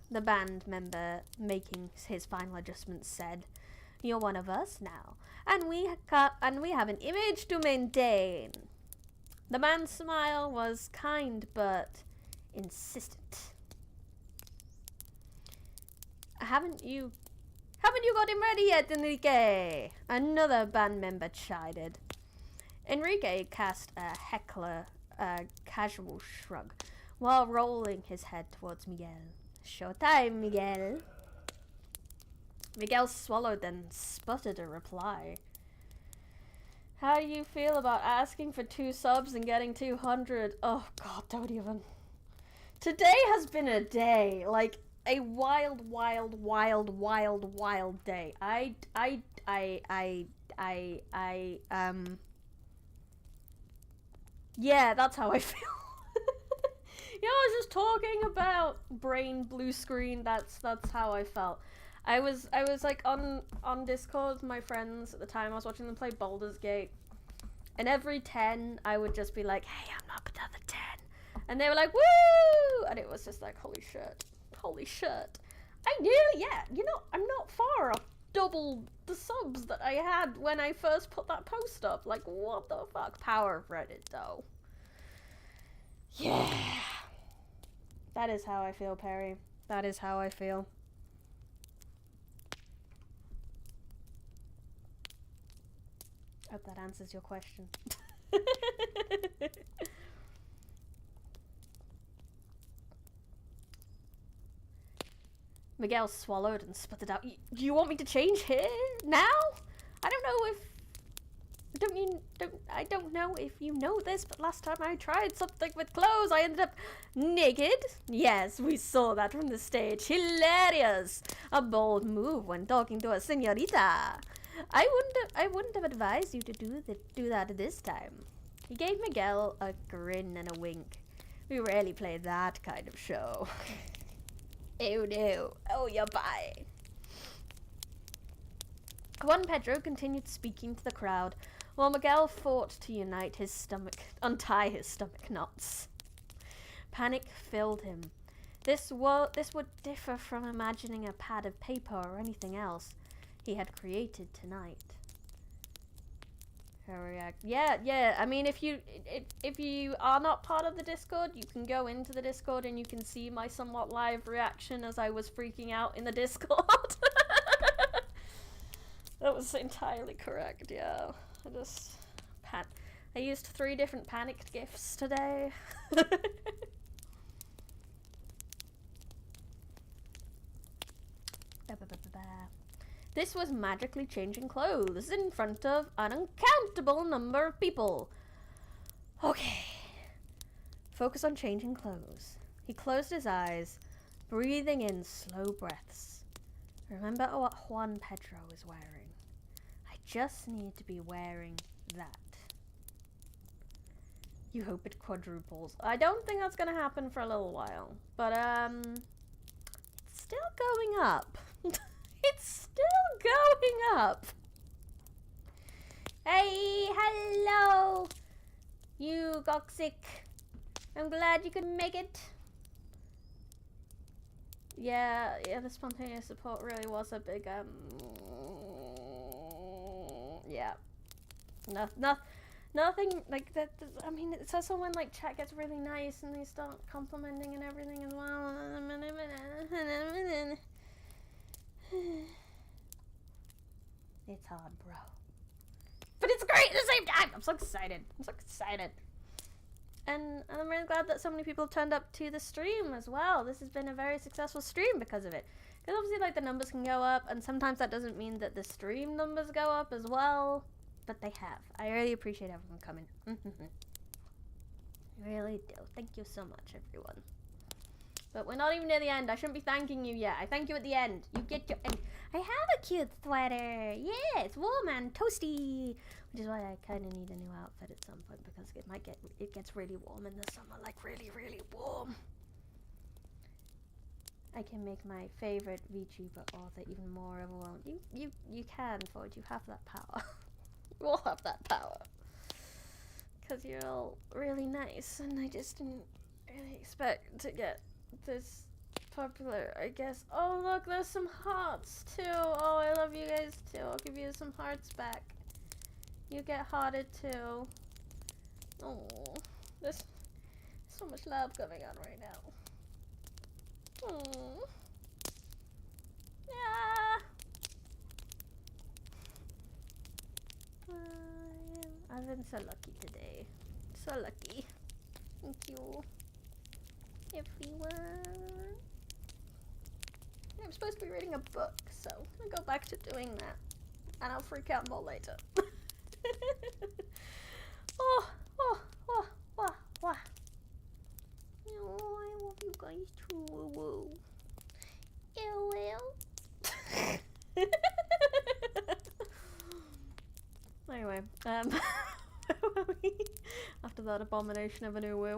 The band member, making his final adjustments, said. You're one of us now, and we have an image to maintain. The man's smile was kind but insistent. Haven't you got him ready yet, Enrique? Another band member chided. Enrique cast a casual shrug while rolling his head towards Miguel. Showtime, Miguel. Miguel swallowed, then sputtered a reply. How do you feel about asking for 2 subs and getting 200? Oh god, don't even. Today has been a day, like a wild day. Yeah, that's how I feel. You know, I was just talking about brain blue screen. That's how I felt. I was like on Discord with my friends at the time. I was watching them play Baldur's Gate, and every 10 I would just be like, "Hey, I'm up another 10," and they were like, "Woo!" And it was just like, "Holy shit!" I nearly, yeah, you know, I'm not far off double the subs that I had when I first put that post up. Like, what the fuck? Power of Reddit, though. Yeah. That is how I feel, Perry. That is how I feel. Hope that answers your question. Miguel swallowed and sputtered out. Do you want me to change here? Now? I don't know if... I don't know if you know this, but last time I tried something with clothes, I ended up naked. Yes, we saw that from the stage. Hilarious. A bold move when talking to a señorita. I wouldn't have advised you to do that this time. He gave Miguel a grin and a wink. We rarely play that kind of show. Oh no. Oh, you're bye. Juan Pedro continued speaking to the crowd, while Miguel fought to untie his stomach knots. Panic filled him. This would differ from imagining a pad of paper or anything else he had created tonight. Her react. Yeah. I mean, if you are not part of the Discord, you can go into the Discord and you can see my somewhat live reaction as I was freaking out in the Discord. That was entirely correct. Yeah. I used 3 different panicked gifs today. This was magically changing clothes in front of an uncountable number of people. Okay. Focus on changing clothes. He closed his eyes, breathing in slow breaths. Remember what Juan Pedro is wearing. I just need to be wearing that. You hope it quadruples. I don't think that's gonna happen for a little while, but it's still going up. It's still going up. Hey, hello, you Goxic. I'm glad you could make it. Yeah, the spontaneous support really was a big, yeah. Nothing, like, that, I mean, it's also when, like, chat gets really nice and they start complimenting and everything as well. It's hard, bro. But it's great at the same time! I'm so excited. And I'm really glad that so many people have turned up to the stream as well. This has been a very successful stream because of it. Because obviously, like, the numbers can go up, and sometimes that doesn't mean that the stream numbers go up as well. But they have. I really appreciate everyone coming. I really do. Thank you so much, everyone. But we're not even near the end. I shouldn't be thanking you yet. I thank you at the end. You get your end. I have a cute sweater. Yeah, it's warm and toasty. Which is why I kind of need a new outfit at some point, because it gets really warm in the summer, like really, really warm. I can make my favorite VTuber author even more overwhelmed. You can, Ford. You have that power. You all have that power. Because you're all really nice, and I just didn't really expect to get this popular, I guess. Oh, look, there's some hearts, too. Oh, I love you guys, too. I'll give you some hearts back. You get hearted, too. Oh, there's so much love going on right now. Oh. Yeah. I've been so lucky today. So lucky. Thank you, everyone. I'm supposed to be reading a book, so I'll go back to doing that. And I'll freak out more later. Oh, wah. Oh, I love you guys too. Woo. Anyway, after that abomination of a new woo.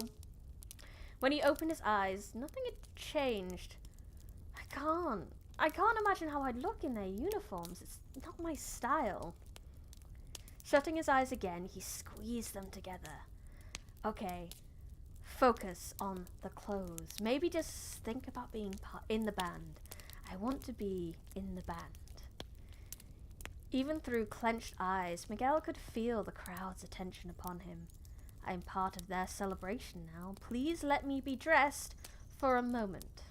When he opened his eyes, nothing had changed. I can't imagine how I'd look in their uniforms. It's not my style. Shutting his eyes again, he squeezed them together. Okay, focus on the clothes. Maybe just think about being in the band. I want to be in the band. Even through clenched eyes, Miguel could feel the crowd's attention upon him. I'm part of their celebration now. Please let me be dressed for a moment.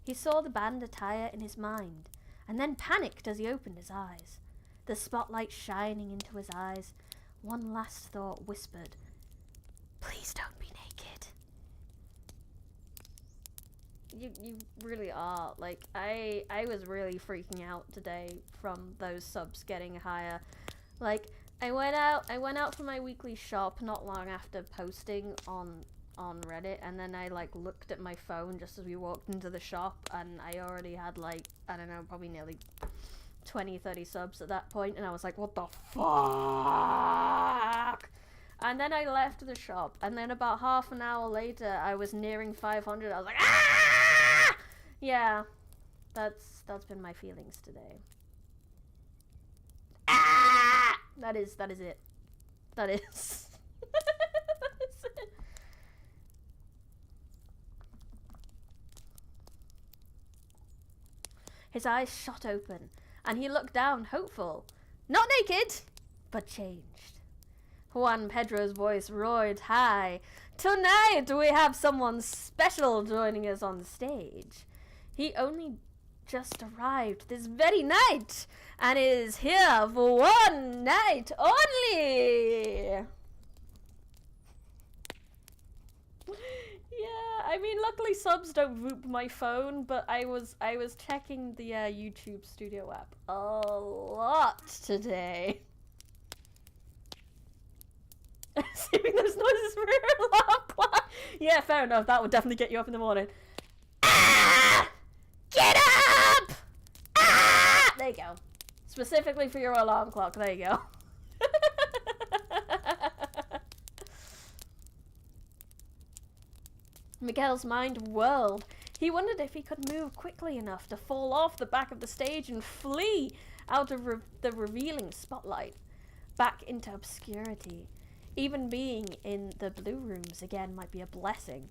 He saw the band attire in his mind, and then panicked as he opened his eyes. The spotlight shining into his eyes, one last thought whispered, "Please don't be naked." You really are. Like, I was really freaking out today from those subs getting higher. Like, I went out for my weekly shop not long after posting on Reddit, and then I like looked at my phone just as we walked into the shop, and I already had like, I don't know, probably nearly 20-30 subs at that point, and I was like, what the fuck? And then I left the shop, and then about half an hour later I was nearing 500. I was like, ah! Yeah, that's been my feelings today. Ah! That is it. That is. That is it. His eyes shot open, and he looked down, hopeful. Not naked, but changed. Juan Pedro's voice roared high. Tonight we have someone special joining us on stage. He only just arrived this very night, and is here for one night only. Yeah, I mean, luckily subs don't whoop my phone, but I was checking the YouTube Studio app a lot today. Assuming those noises were an alarm clock. Yeah, fair enough. That would definitely get you up in the morning. Ah! Get up! Ah! There you go. Specifically for your alarm clock. There you go. Miguel's mind whirled. He wondered if he could move quickly enough to fall off the back of the stage and flee out of the revealing spotlight, back into obscurity. Even being in the blue rooms again might be a blessing.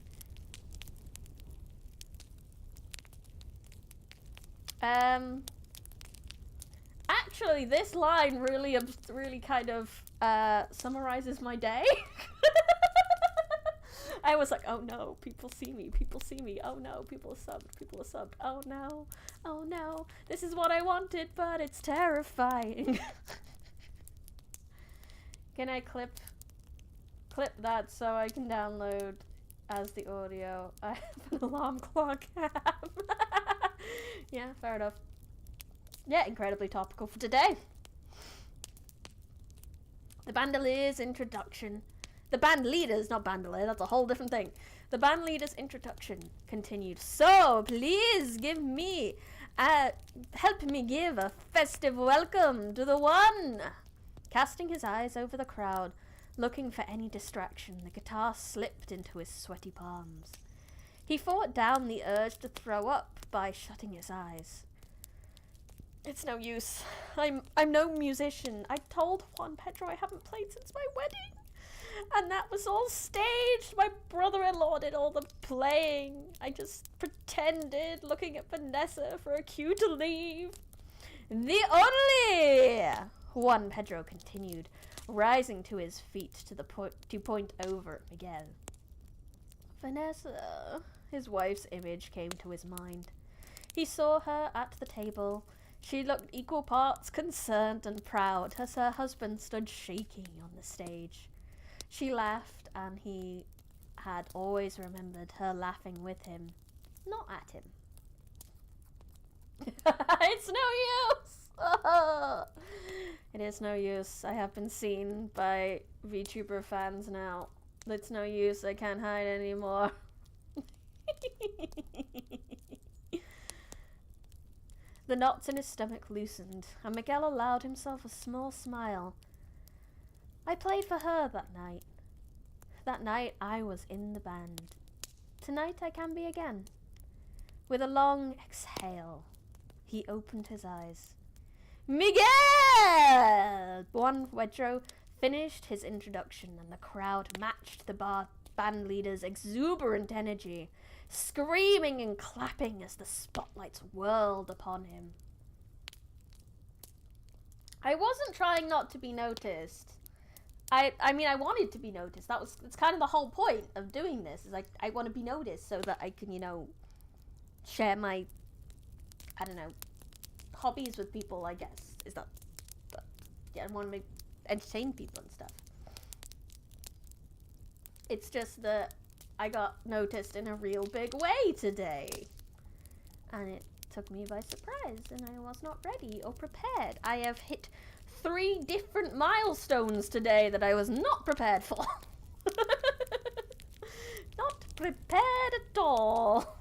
Actually, this line really kind of summarizes my day. I was like, oh no, people see me, oh no, people are subbed, oh no, this is what I wanted, but it's terrifying. Can I clip that so I can download as the audio? I have an alarm clock app. Yeah, fair enough. Yeah, incredibly topical for today. The bandolier's introduction. The band leader's, not bandolier, that's a whole different thing. The band leader's introduction continued. So, please help me give a festive welcome to the one. Casting his eyes over the crowd, looking for any distraction, the guitar slipped into his sweaty palms. He fought down the urge to throw up by shutting his eyes. It's no use. I'm no musician. I told Juan Pedro I haven't played since my wedding. And that was all staged. My brother-in-law did all the playing. I just pretended, looking at Vanessa for a cue to leave. The only Juan Pedro continued, rising to his feet to point over at Miguel. Vanessa. His wife's image came to his mind. He saw her at the table. She looked equal parts concerned and proud as her husband stood shaking on the stage. She laughed, and he had always remembered her laughing with him, not at him. It's no use! It is no use. I have been seen by Vtuber fans now. It's no use. I can't hide anymore. The knots in his stomach loosened, and Miguel allowed himself a small smile. I played for her that night. That night I was in the band. Tonight I can be again. With a long exhale, he opened his eyes. Miguel! Juan Pedro finished his introduction, and the crowd matched the band leader's exuberant energy, screaming and clapping as the spotlights whirled upon him. I wasn't trying not to be noticed. I mean, I wanted to be noticed. It's kind of the whole point of doing this, is like, I want to be noticed so that I can, you know, share my, I don't know, hobbies with people, I guess. Is that, but, yeah, I want to entertain people and stuff. It's just that I got noticed in a real big way today. And it took me by surprise, and I was not ready or prepared. I have hit 3 different milestones today that I was not prepared for. Not prepared at all.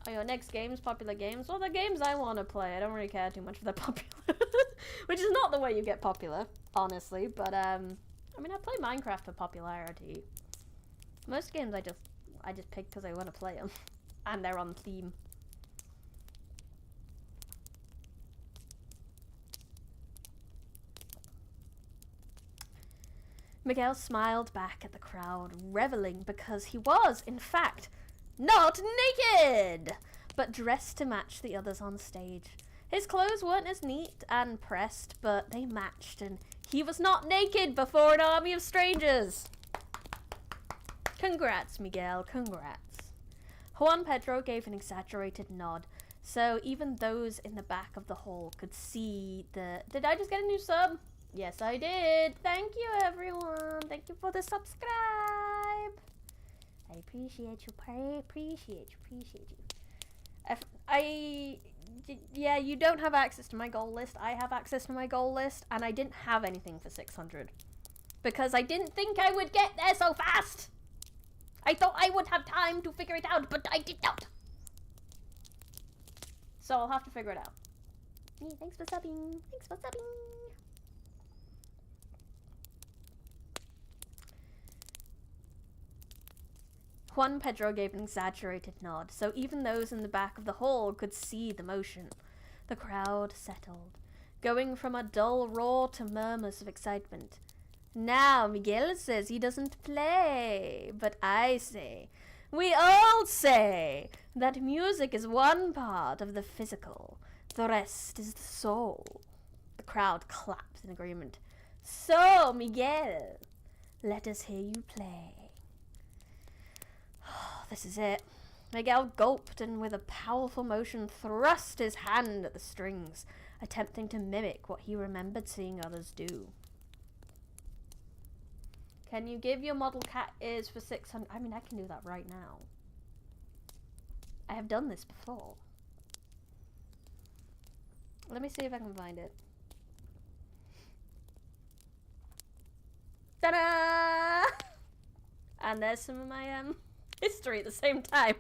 Oh, your next games, popular games? Well, the games I want to play. I don't really care too much for the popular. Which is not the way you get popular, honestly. But, I mean, I play Minecraft for popularity. Most games I just pick because I want to play them. And they're on theme. Miguel smiled back at the crowd, reveling because he was, in fact, not naked, but dressed to match the others on stage. His clothes weren't as neat and pressed, but they matched, and he was not naked before an army of strangers. Congrats, Miguel, congrats. Juan Pedro gave an exaggerated nod, so even those in the back of the hall could see the... Did I just get a new sub? Yes, I did. Thank you, everyone. Thank you for the subscribe. I appreciate you. Appreciate you. Yeah, you don't have access to my goal list. I have access to my goal list, and I didn't have anything for 600 because I didn't think I would get there so fast. I thought I would have time to figure it out, but I did not. So I'll have to figure it out. Hey, thanks for subbing. Juan Pedro gave an exaggerated nod, so even those in the back of the hall could see the motion. The crowd settled, going from a dull roar to murmurs of excitement. Now Miguel says he doesn't play, but I say, we all say, that music is one part of the physical, the rest is the soul. The crowd clapped in agreement. So, Miguel, let us hear you play. This is it. Miguel gulped and with a powerful motion thrust his hand at the strings, attempting to mimic what he remembered seeing others do. Can you give your model cat ears for 600? I mean, I can do that right now. I have done this before. Let me see if I can find it. Ta-da! And there's some of my history at the same time.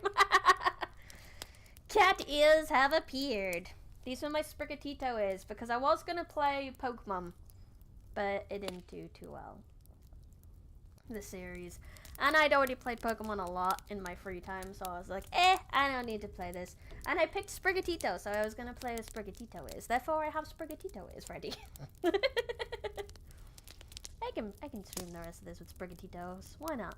Cat ears have appeared. These were my Sprigatito ears because I was gonna play Pokemon, but it didn't do too well. The series. And I'd already played Pokemon a lot in my free time, so I was like, I don't need to play this. And I picked Sprigatito, so I was going to play with Sprigatito is. Therefore, I have Sprigatito is ready. I can stream the rest of this with Sprigatitos. Why not?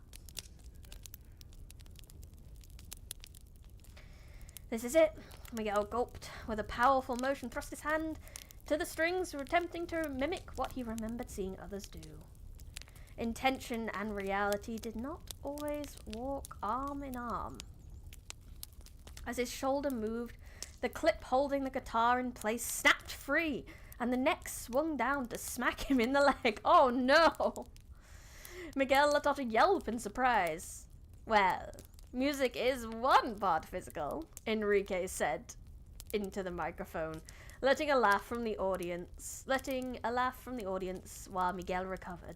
This is it. Miguel gulped. With a powerful motion, thrust his hand to the strings, attempting to mimic what he remembered seeing others do. Intention and reality did not always walk arm in arm. As his shoulder moved, the clip holding the guitar in place snapped free, and the neck swung down to smack him in the leg. Oh no! Miguel let out a yelp in surprise. Well, music is one part physical, Enrique said into the microphone, letting a laugh from the audience while Miguel recovered.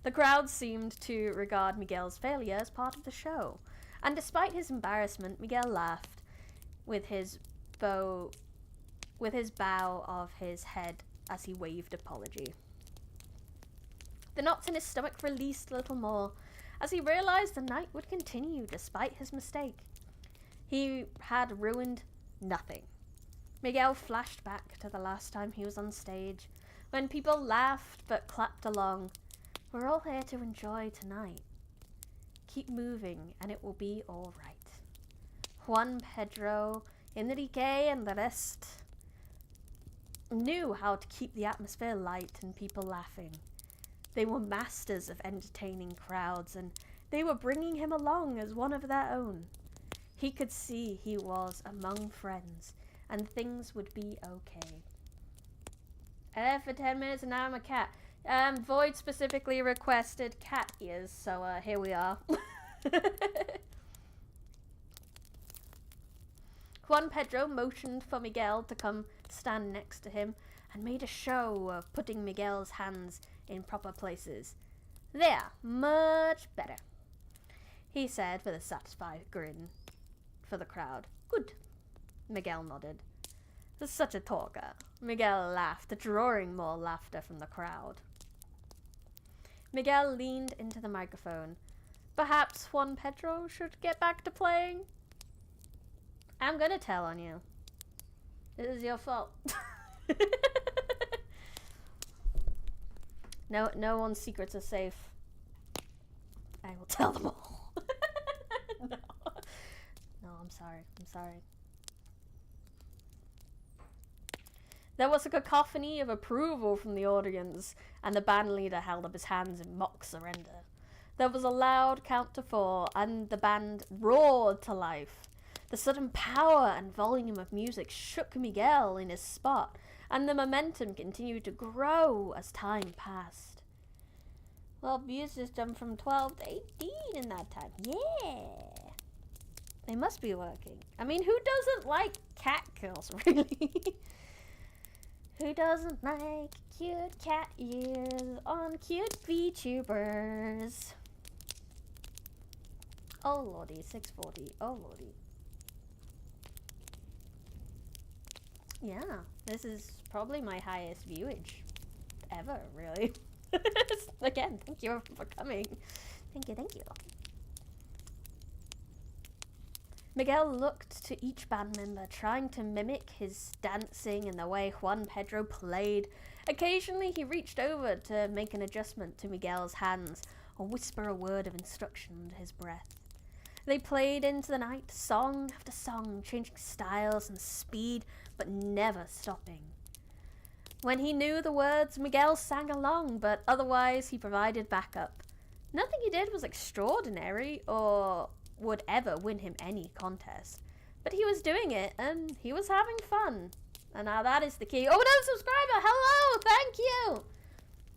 The crowd seemed to regard Miguel's failure as part of the show, and despite his embarrassment, Miguel laughed with his bow of his head as he waved apology. The knots in his stomach released a little more as he realized the night would continue despite his mistake. He had ruined nothing. Miguel flashed back to the last time he was on stage, when people laughed but clapped along. We're all here to enjoy tonight. Keep moving and it will be all right. Juan, Pedro, Enrique, and the rest knew how to keep the atmosphere light and people laughing. They were masters of entertaining crowds, and they were bringing him along as one of their own. He could see he was among friends, and things would be okay. I left for 10 minutes and now I'm a cat. Void specifically requested cat ears, so here we are. Juan Pedro motioned for Miguel to come stand next to him and made a show of putting Miguel's hands in proper places. There, much better, he said with a satisfied grin for the crowd. Good, Miguel nodded. Such a talker. Miguel laughed, drawing more laughter from the crowd. Miguel leaned into the microphone. Perhaps Juan Pedro should get back to playing? I'm gonna tell on you. This is your fault. No one's secrets are safe. I will tell them all. No, I'm sorry. There was a cacophony of approval from the audience, and the band leader held up his hands in mock surrender. There was a loud count to 4, and the band roared to life. The sudden power and volume of music shook Miguel in his spot, and the momentum continued to grow as time passed. Well, views has jumped from 12 to 18 in that time. Yeah! They must be working. I mean, who doesn't like cat kills, really? Who doesn't like cute cat ears on cute VTubers? Oh lordy, 640. Oh lordy. Yeah, this is probably my highest viewage ever, really. Again, thank you for coming. Thank you. Miguel looked to each band member, trying to mimic his dancing and the way Juan Pedro played. Occasionally, he reached over to make an adjustment to Miguel's hands or whisper a word of instruction under his breath. They played into the night, song after song, changing styles and speed, but never stopping. When he knew the words, Miguel sang along, but otherwise he provided backup. Nothing he did was extraordinary or would ever win him any contest, but he was doing it and he was having fun, and now that is the key. Oh, another subscriber! Hello, thank you.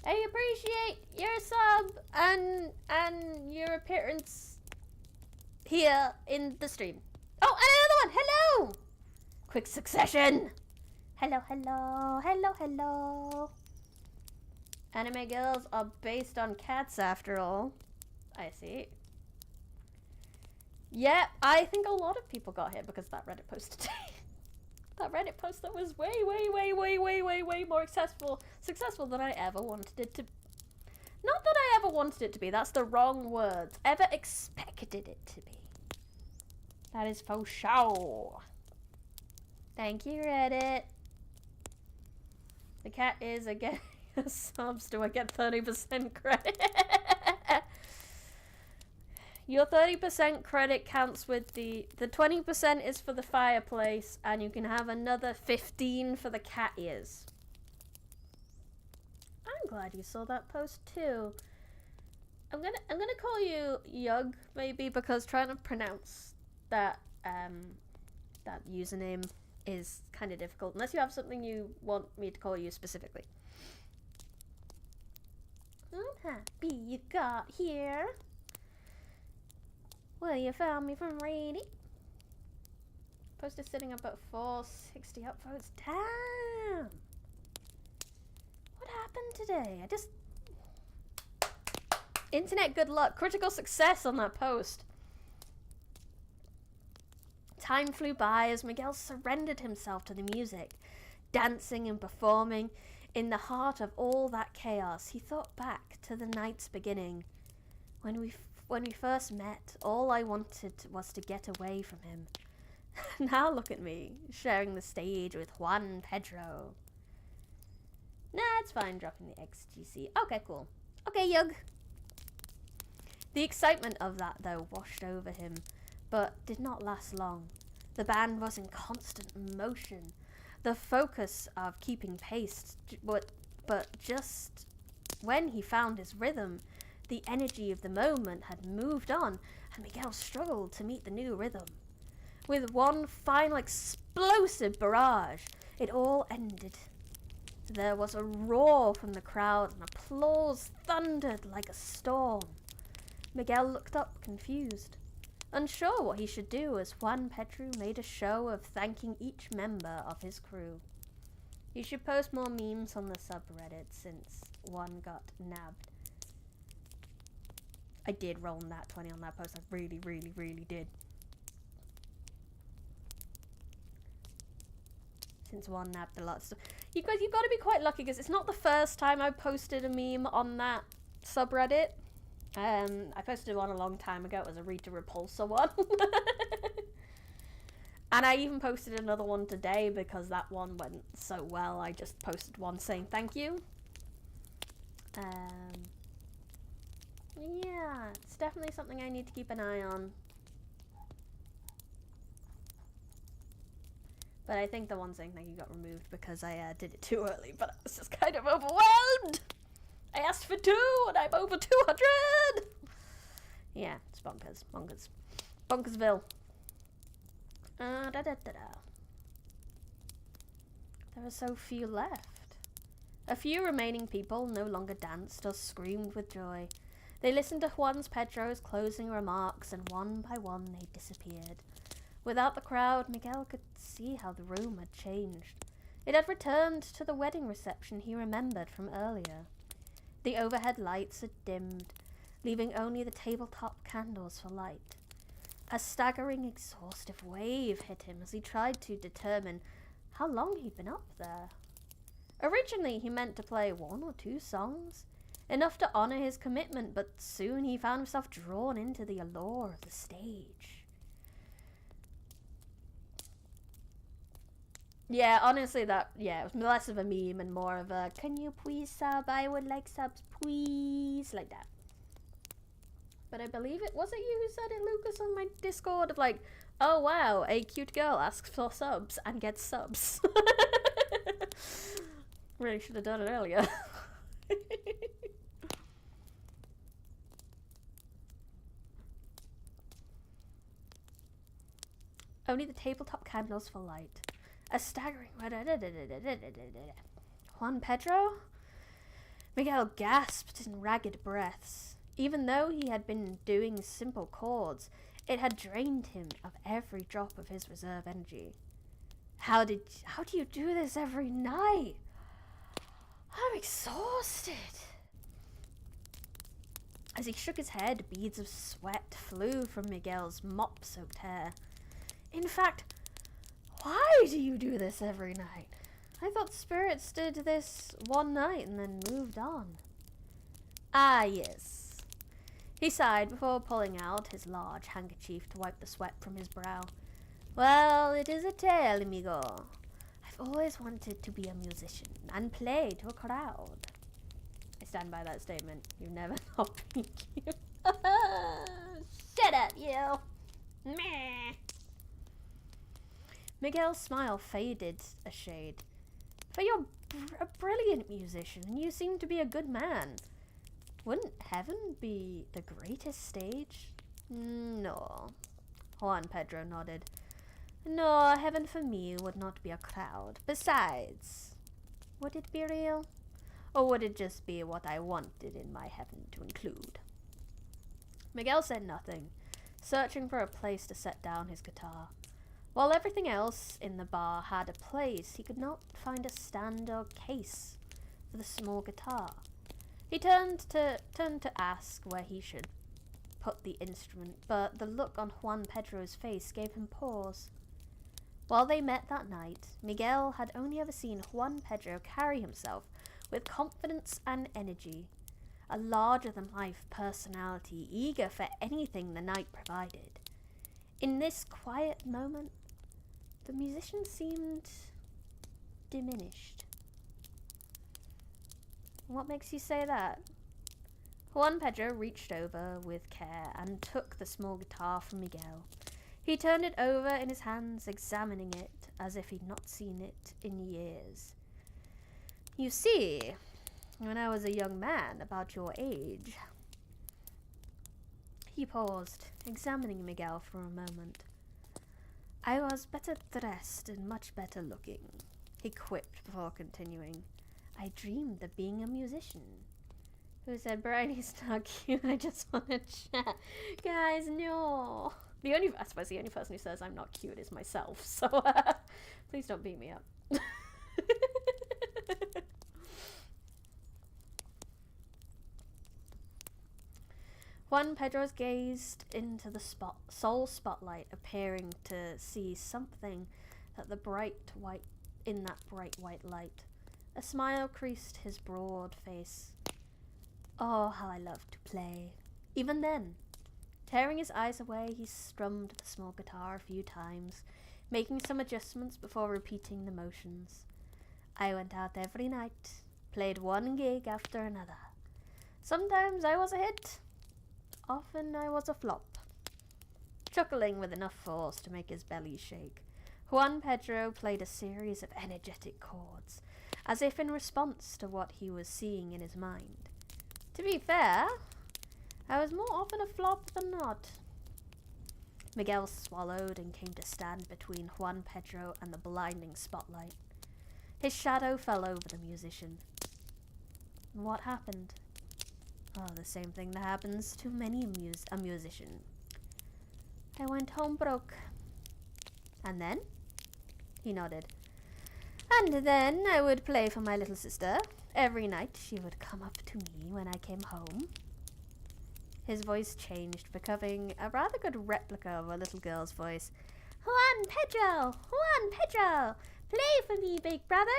I appreciate your sub and your appearance here in the stream. Oh, and another one. Hello. Quick succession. Hello. Anime girls are based on cats after all. I see. Yeah, I think a lot of people got here because of that Reddit post today. That Reddit post that was way more successful than I ever wanted it to. Not that I ever wanted it to be. That's the wrong words. Ever expected it to be. That is for sure. Thank you, Reddit. The cat is again subs. Do I get 30% credit? Your 30% credit counts with the 20% is for the fireplace, and you can have another 15 for the cat ears. I'm glad you saw that post too. I'm gonna call you Yug maybe, because trying to pronounce that that username is kind of difficult, unless you have something you want me to call you specifically. I'm happy you got here. Well, you found me from Rainy. Post is sitting up at 460 upvotes. Damn! What happened today? Internet good luck. Critical success on that post. Time flew by as Miguel surrendered himself to the music, dancing and performing. In the heart of all that chaos, he thought back to the night's beginning. When we first met, all I wanted was to get away from him. Now look at me, sharing the stage with Juan Pedro. Nah, it's fine, dropping the XGC. Okay, cool. Okay, Yug. The excitement of that, though, washed over him, but did not last long. The band was in constant motion, the focus of keeping pace, but just when he found his rhythm, the energy of the moment had moved on, and Miguel struggled to meet the new rhythm. With one final explosive barrage, it all ended. There was a roar from the crowd, and applause thundered like a storm. Miguel looked up, confused, unsure what he should do, as Juan Pedro made a show of thanking each member of his crew. You should post more memes on the subreddit since one got nabbed. I did roll that 20 on that post. I really, really, really did. Since one nabbed a lot of stuff. You guys, you've got to be quite lucky, because it's not the first time I posted a meme on that subreddit. I posted one a long time ago. It was a Rita Repulsa one. And I even posted another one today because that one went so well. I just posted one saying thank you. Yeah, it's definitely something I need to keep an eye on. But I think the one saying thank you got removed because I did it too early, but I was just kind of overwhelmed. I asked for 2 and I'm over 200. Yeah, it's bonkers. Bonkers. Bonkersville. There were so few left. A few remaining people no longer danced or screamed with joy. They listened to Juan Pedro's closing remarks, and one by one they disappeared. Without the crowd, Miguel could see how the room had changed. It had returned to the wedding reception he remembered from earlier. The overhead lights had dimmed, leaving only the tabletop candles for light. A staggering, exhaustive wave hit him as he tried to determine how long he'd been up there. Originally, he meant to play 1 or 2 songs, enough to honor his commitment, but soon he found himself drawn into the allure of the stage. Yeah, honestly, it was less of a meme and more of a, can you please sub? I would like subs, please, like that. But I believe was it you who said it, Lucas, on my Discord, of like, oh wow, a cute girl asks for subs and gets subs. Really should have done it earlier. Only the tabletop candles for light. A staggering... Juan Pedro? Miguel gasped in ragged breaths. Even though he had been doing simple chords, it had drained him of every drop of his reserve energy. How do you do this every night? I'm exhausted. As he shook his head, beads of sweat flew from Miguel's mop-soaked hair. In fact, why do you do this every night? I thought spirits did this one night and then moved on. Ah, yes. He sighed before pulling out his large handkerchief to wipe the sweat from his brow. Well, it is a tale, amigo. I've always wanted to be a musician and play to a crowd. I stand by that statement. You've never not been cute. Shut up, you. Meh. Miguel's smile faded a shade. But you're a brilliant musician, and you seem to be a good man. Wouldn't heaven be the greatest stage? No. Juan Pedro nodded. No, heaven for me would not be a crowd. Besides, would it be real? Or would it just be what I wanted in my heaven to include? Miguel said nothing, searching for a place to set down his guitar. While everything else in the bar had a place, he could not find a stand or case for the small guitar. He turned to ask where he should put the instrument, but the look on Juan Pedro's face gave him pause. While they met that night, Miguel had only ever seen Juan Pedro carry himself with confidence and energy, a larger-than-life personality eager for anything the night provided. In this quiet moment, the musician seemed diminished. What makes you say that? Juan Pedro reached over with care and took the small guitar from Miguel. He turned it over in his hands, examining it as if he'd not seen it in years. You see, when I was a young man about your age... He paused, examining Miguel for a moment. I was better dressed and much better looking, he quipped before continuing. I dreamed of being a musician. Who said Bridie's not cute? I just want to chat. Guys, no. I suppose the only person who says I'm not cute is myself, so please don't beat me up. Juan Pedro gazed into the soul spotlight, appearing to see something that in that bright white light. A smile creased his broad face. Oh, how I loved to play. Even then, tearing his eyes away, he strummed the small guitar a few times, making some adjustments before repeating the motions. I went out every night, played one gig after another. Sometimes I was a hit. Often I was a flop. Chuckling with enough force to make his belly shake, Juan Pedro played a series of energetic chords, as if in response to what he was seeing in his mind. To be fair, I was more often a flop than not. Miguel swallowed and came to stand between Juan Pedro and the blinding spotlight. His shadow fell over the musician. What happened? Oh, the same thing that happens to many a musician. I went home broke. And then? He nodded. And then I would play for my little sister. Every night she would come up to me when I came home. His voice changed, becoming a rather good replica of a little girl's voice. Juan Pedro! Juan Pedro! Play for me, big brother!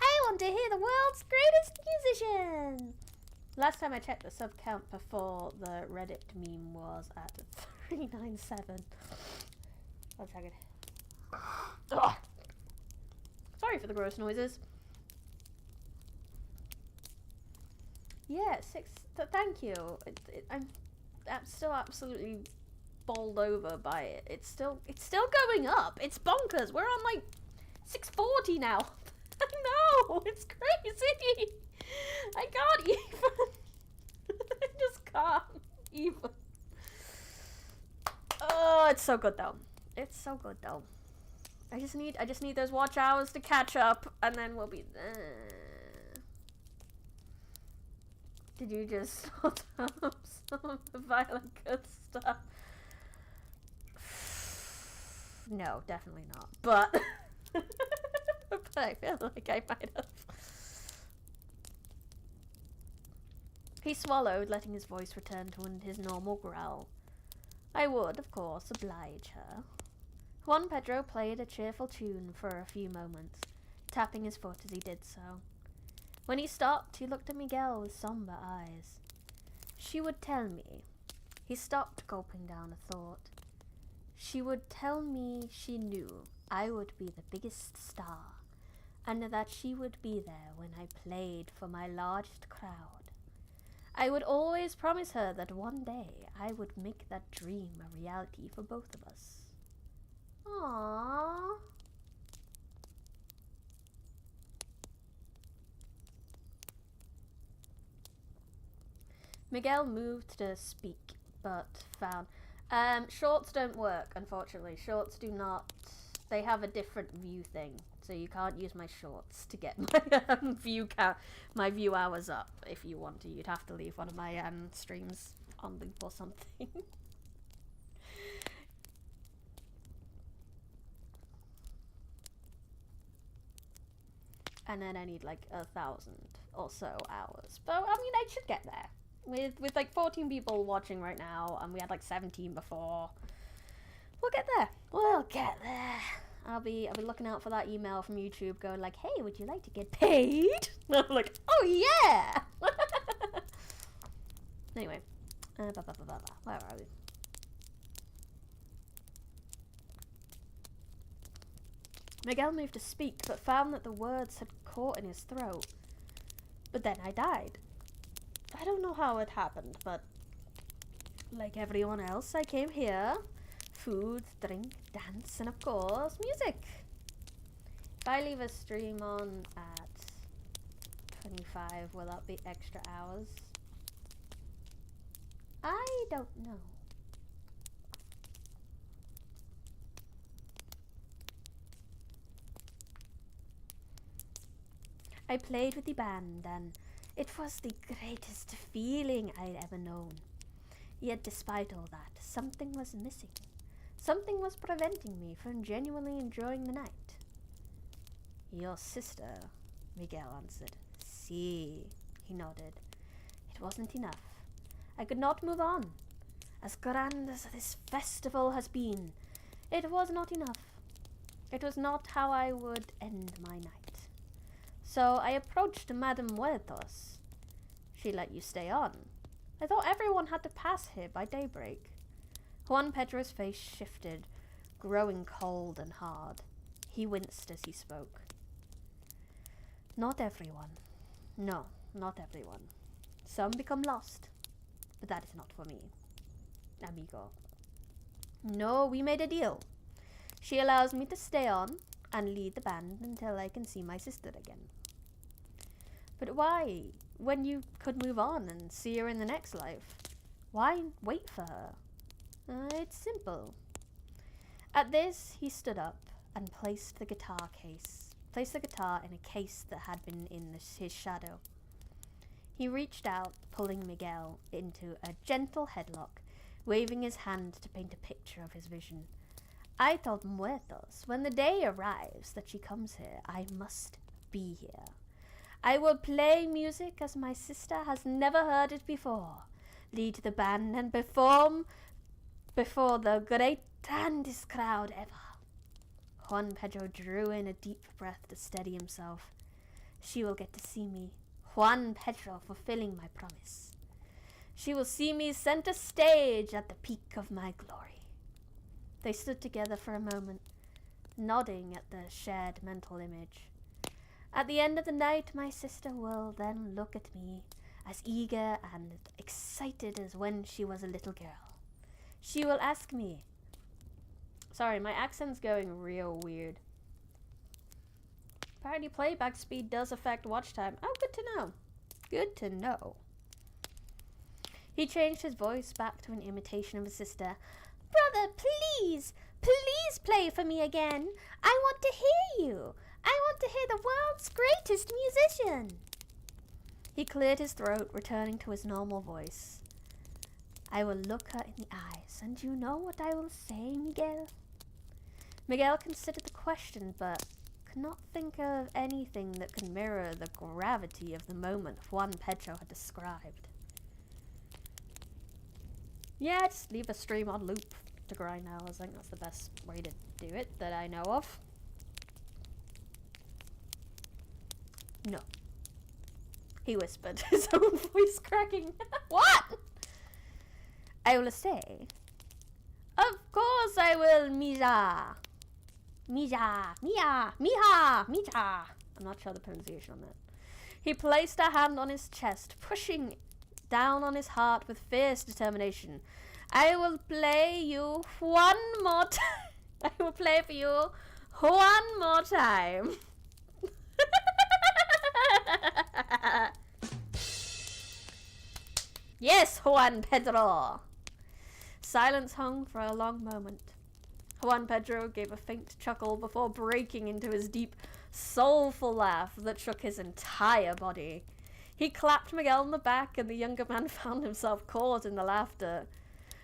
I want to hear the world's greatest musician! Last time I checked, the sub count before the Reddit meme was at 397. I'll check it. Ugh. Sorry for the gross noises. Yeah, thank you. I'm still absolutely bowled over by it. It's still going up. It's bonkers. We're on like 640 now. I know, it's crazy. I can't even. I just can't even. Oh, it's so good though. It's so good though. I just need those watch hours to catch up, and then we'll be. Did you just sort up some of the violent good stuff? No, definitely not. But but I feel like I might have. He swallowed, letting his voice return to his normal growl. I would, of course, oblige her. Juan Pedro played a cheerful tune for a few moments, tapping his foot as he did so. When he stopped, he looked at Miguel with somber eyes. She would tell me. He stopped, gulping down a thought. She would tell me she knew I would be the biggest star, and that she would be there when I played for my largest crowd. I would always promise her that one day I would make that dream a reality for both of us. Aww. Miguel moved to speak, but found shorts don't work, unfortunately. Shorts do not. They have a different view thing, so you can't use my shorts to get my view hours up. If you want to, you'd have to leave one of my streams on loop or something. And then I need like 1,000 or so hours, but I mean I should get there. With like 14 people watching right now, and we had like 17 before. We'll get there. We'll get there. I'll be looking out for that email from YouTube going like, hey, would you like to get paid? And I'm like, oh yeah. Anyway, where are we? Miguel moved to speak, but found that the words had caught in his throat. But then I died. I don't know how it happened, but like everyone else, I came here. Food, drink, dance, and of course, music. If I leave a stream on at 25, will that be extra hours? I don't know. I played with the band, and it was the greatest feeling I'd ever known. Yet despite all that, something was missing. Something was preventing me from genuinely enjoying the night. Your sister, Miguel answered. See, he nodded. It wasn't enough. I could not move on. As grand as this festival has been, it was not enough. It was not how I would end my night. So I approached Madame Muertos. She let you stay on. I thought everyone had to pass here by daybreak. Juan Pedro's face shifted, growing cold and hard. He winced as he spoke. Not everyone. No, not everyone. Some become lost. But that is not for me, amigo. No, we made a deal. She allows me to stay on and lead the band until I can see my sister again. But why, when you could move on and see her in the next life? Why wait for her? It's simple. At this, he stood up and placed the guitar in a case that had been in his shadow. He reached out, pulling Miguel into a gentle headlock, waving his hand to paint a picture of his vision. I told Muertos, when the day arrives that she comes here, I must be here. I will play music as my sister has never heard it before, lead the band and perform before the grandest crowd ever. Juan Pedro drew in a deep breath to steady himself. She will get to see me, Juan Pedro, fulfilling my promise. She will see me center stage at the peak of my glory. They stood together for a moment, nodding at the shared mental image. At the end of the night, my sister will then look at me as eager and excited as when she was a little girl. She will ask me... Sorry, my accent's going real weird. Apparently playback speed does affect watch time. Oh, good to know. Good to know. He changed his voice back to an imitation of his sister. Brother, please, please play for me again. I want to hear you. I want to hear the world's greatest musician. He cleared his throat, returning to his normal voice. I will look her in the eyes, and you know what I will say, Miguel? Miguel considered the question, but could not think of anything that could mirror the gravity of the moment Juan Pedro had described. Yeah, just leave a stream on loop to grind hours. I think that's the best way to do it that I know of. No. he whispered, his own voice cracking. What? I will stay. Of course I will, Mija. Mija. Mia. Miha. Mija. I'm not sure the pronunciation on that. He placed a hand on his chest, pushing down on his heart with fierce determination. I will play you one more time. I will play for you one more time. Yes, Juan Pedro. Silence hung for a long moment. Juan Pedro gave a faint chuckle before breaking into his deep, soulful laugh that shook his entire body. He clapped Miguel on the back, and the younger man found himself caught in the laughter.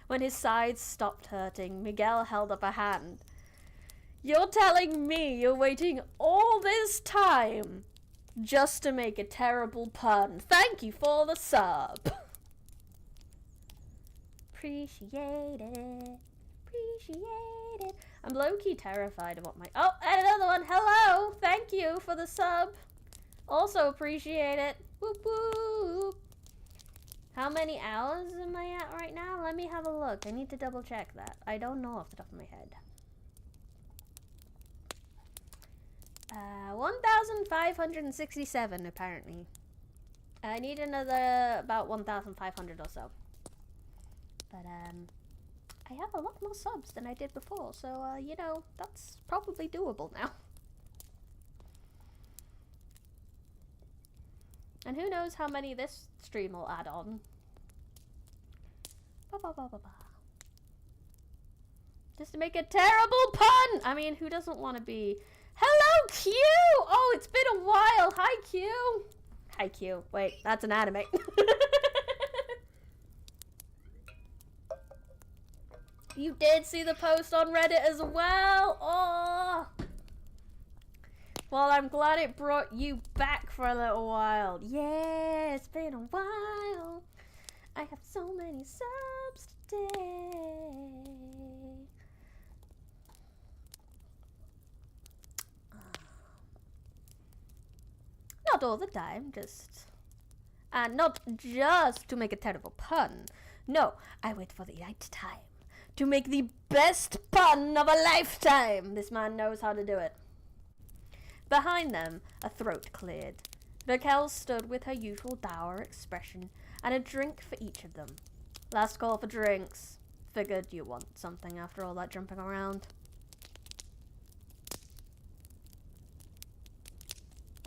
When his sides stopped hurting, Miguel held up a hand. You're telling me you're waiting all this time just to make a terrible pun? Thank you for the sub. Appreciate it. Appreciate it. I'm low-key terrified of what my... Oh, and another one. Hello. Thank you for the sub. Also appreciate it. Whoop whoop. How many hours am I at right now? Let me have a look. I need to double check that. I don't know off the top of my head. 1,567 apparently. I need another about 1,500 or so. But I have a lot more subs than I did before, so you know, that's probably doable now. And who knows how many this stream will add on. Ba -ba -ba -ba -ba. Just to make a terrible pun! I mean, who doesn't want to be... Hello, Q! Oh, it's been a while! Hi, Q! Hi, Q. Wait, that's an anime. You did see the post on Reddit as well? Oh! Well, I'm glad it brought you back for a little while. Yeah, it's been a while. I have so many subs today. Not all the time, just... And not just to make a terrible pun. No, I wait for the right time to make the best pun of a lifetime. This man knows how to do it. Behind them, a throat cleared. Raquel stood with her usual dour expression and a drink for each of them. Last call for drinks. Figured you want something after all that jumping around.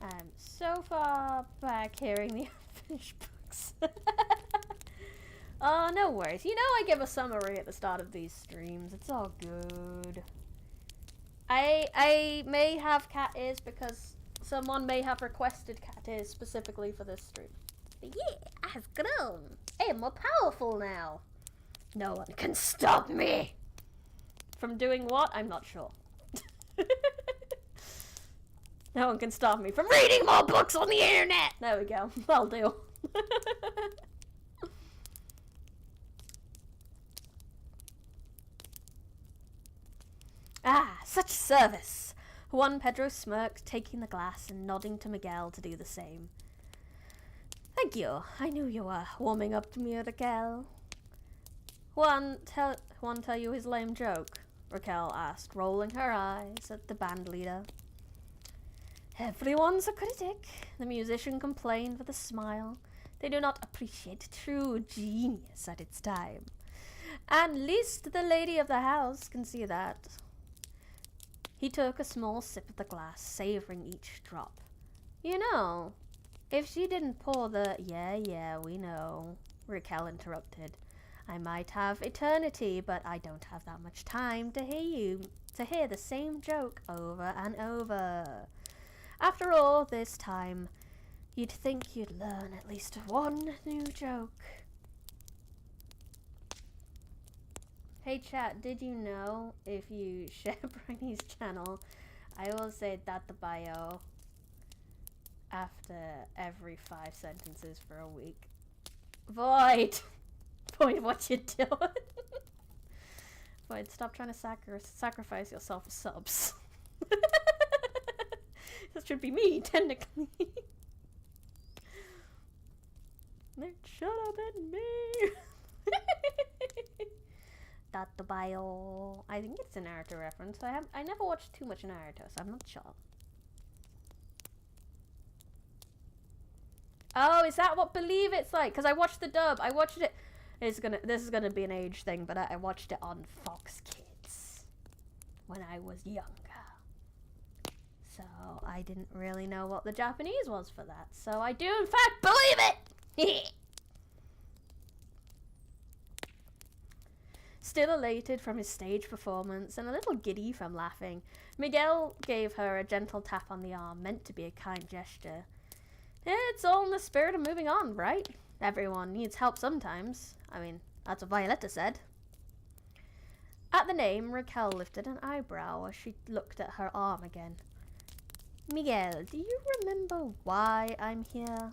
I'm so far back hearing the unfinished books. Oh, no worries. You know I give a summary at the start of these streams. It's all good. I may have cat ears because someone may have requested cat ears specifically for this stream. But yeah, I have grown. I am more powerful now. No one can stop me. From doing what? I'm not sure. No one can stop me from reading more books on the internet. There we go. I'll do. Ah, such service! Juan Pedro smirked, taking the glass and nodding to Miguel to do the same. Thank you. I knew you were warming up to me, Raquel. Juan tell you his lame joke? Raquel asked, rolling her eyes at the band leader. Everyone's a critic, the musician complained with a smile. They do not appreciate true genius at its time. At least the lady of the house can see that. He took a small sip of the glass, savoring each drop. You know, if she didn't pour the... Yeah, we know, Raquel interrupted. I might have eternity, but I don't have that much time to hear the same joke over and over. After all this time, you'd think you'd learn at least one new joke. Hey chat, did you know if you share Brony's channel, I will say that the bio after every 5 sentences for a week. Void! Void, what you doing? Void, stop trying to sacrifice yourself for subs. That should be me, technically. shut up and me. Tato Bayo. I think it's a Naruto reference. I never watched too much Naruto, so I'm not sure. Oh, is that what Believe It's like? Because I watched the dub. I watched it. This is gonna be an age thing, but I watched it on Fox Kids when I was younger. So I didn't really know what the Japanese was for that. So I do in fact believe it! Still elated from his stage performance and a little giddy from laughing, Miguel gave her a gentle tap on the arm, meant to be a kind gesture. It's all in the spirit of moving on, right? Everyone needs help sometimes. I mean, that's what Violetta said. At the name, Raquel lifted an eyebrow as she looked at her arm again. Miguel, do you remember why I'm here?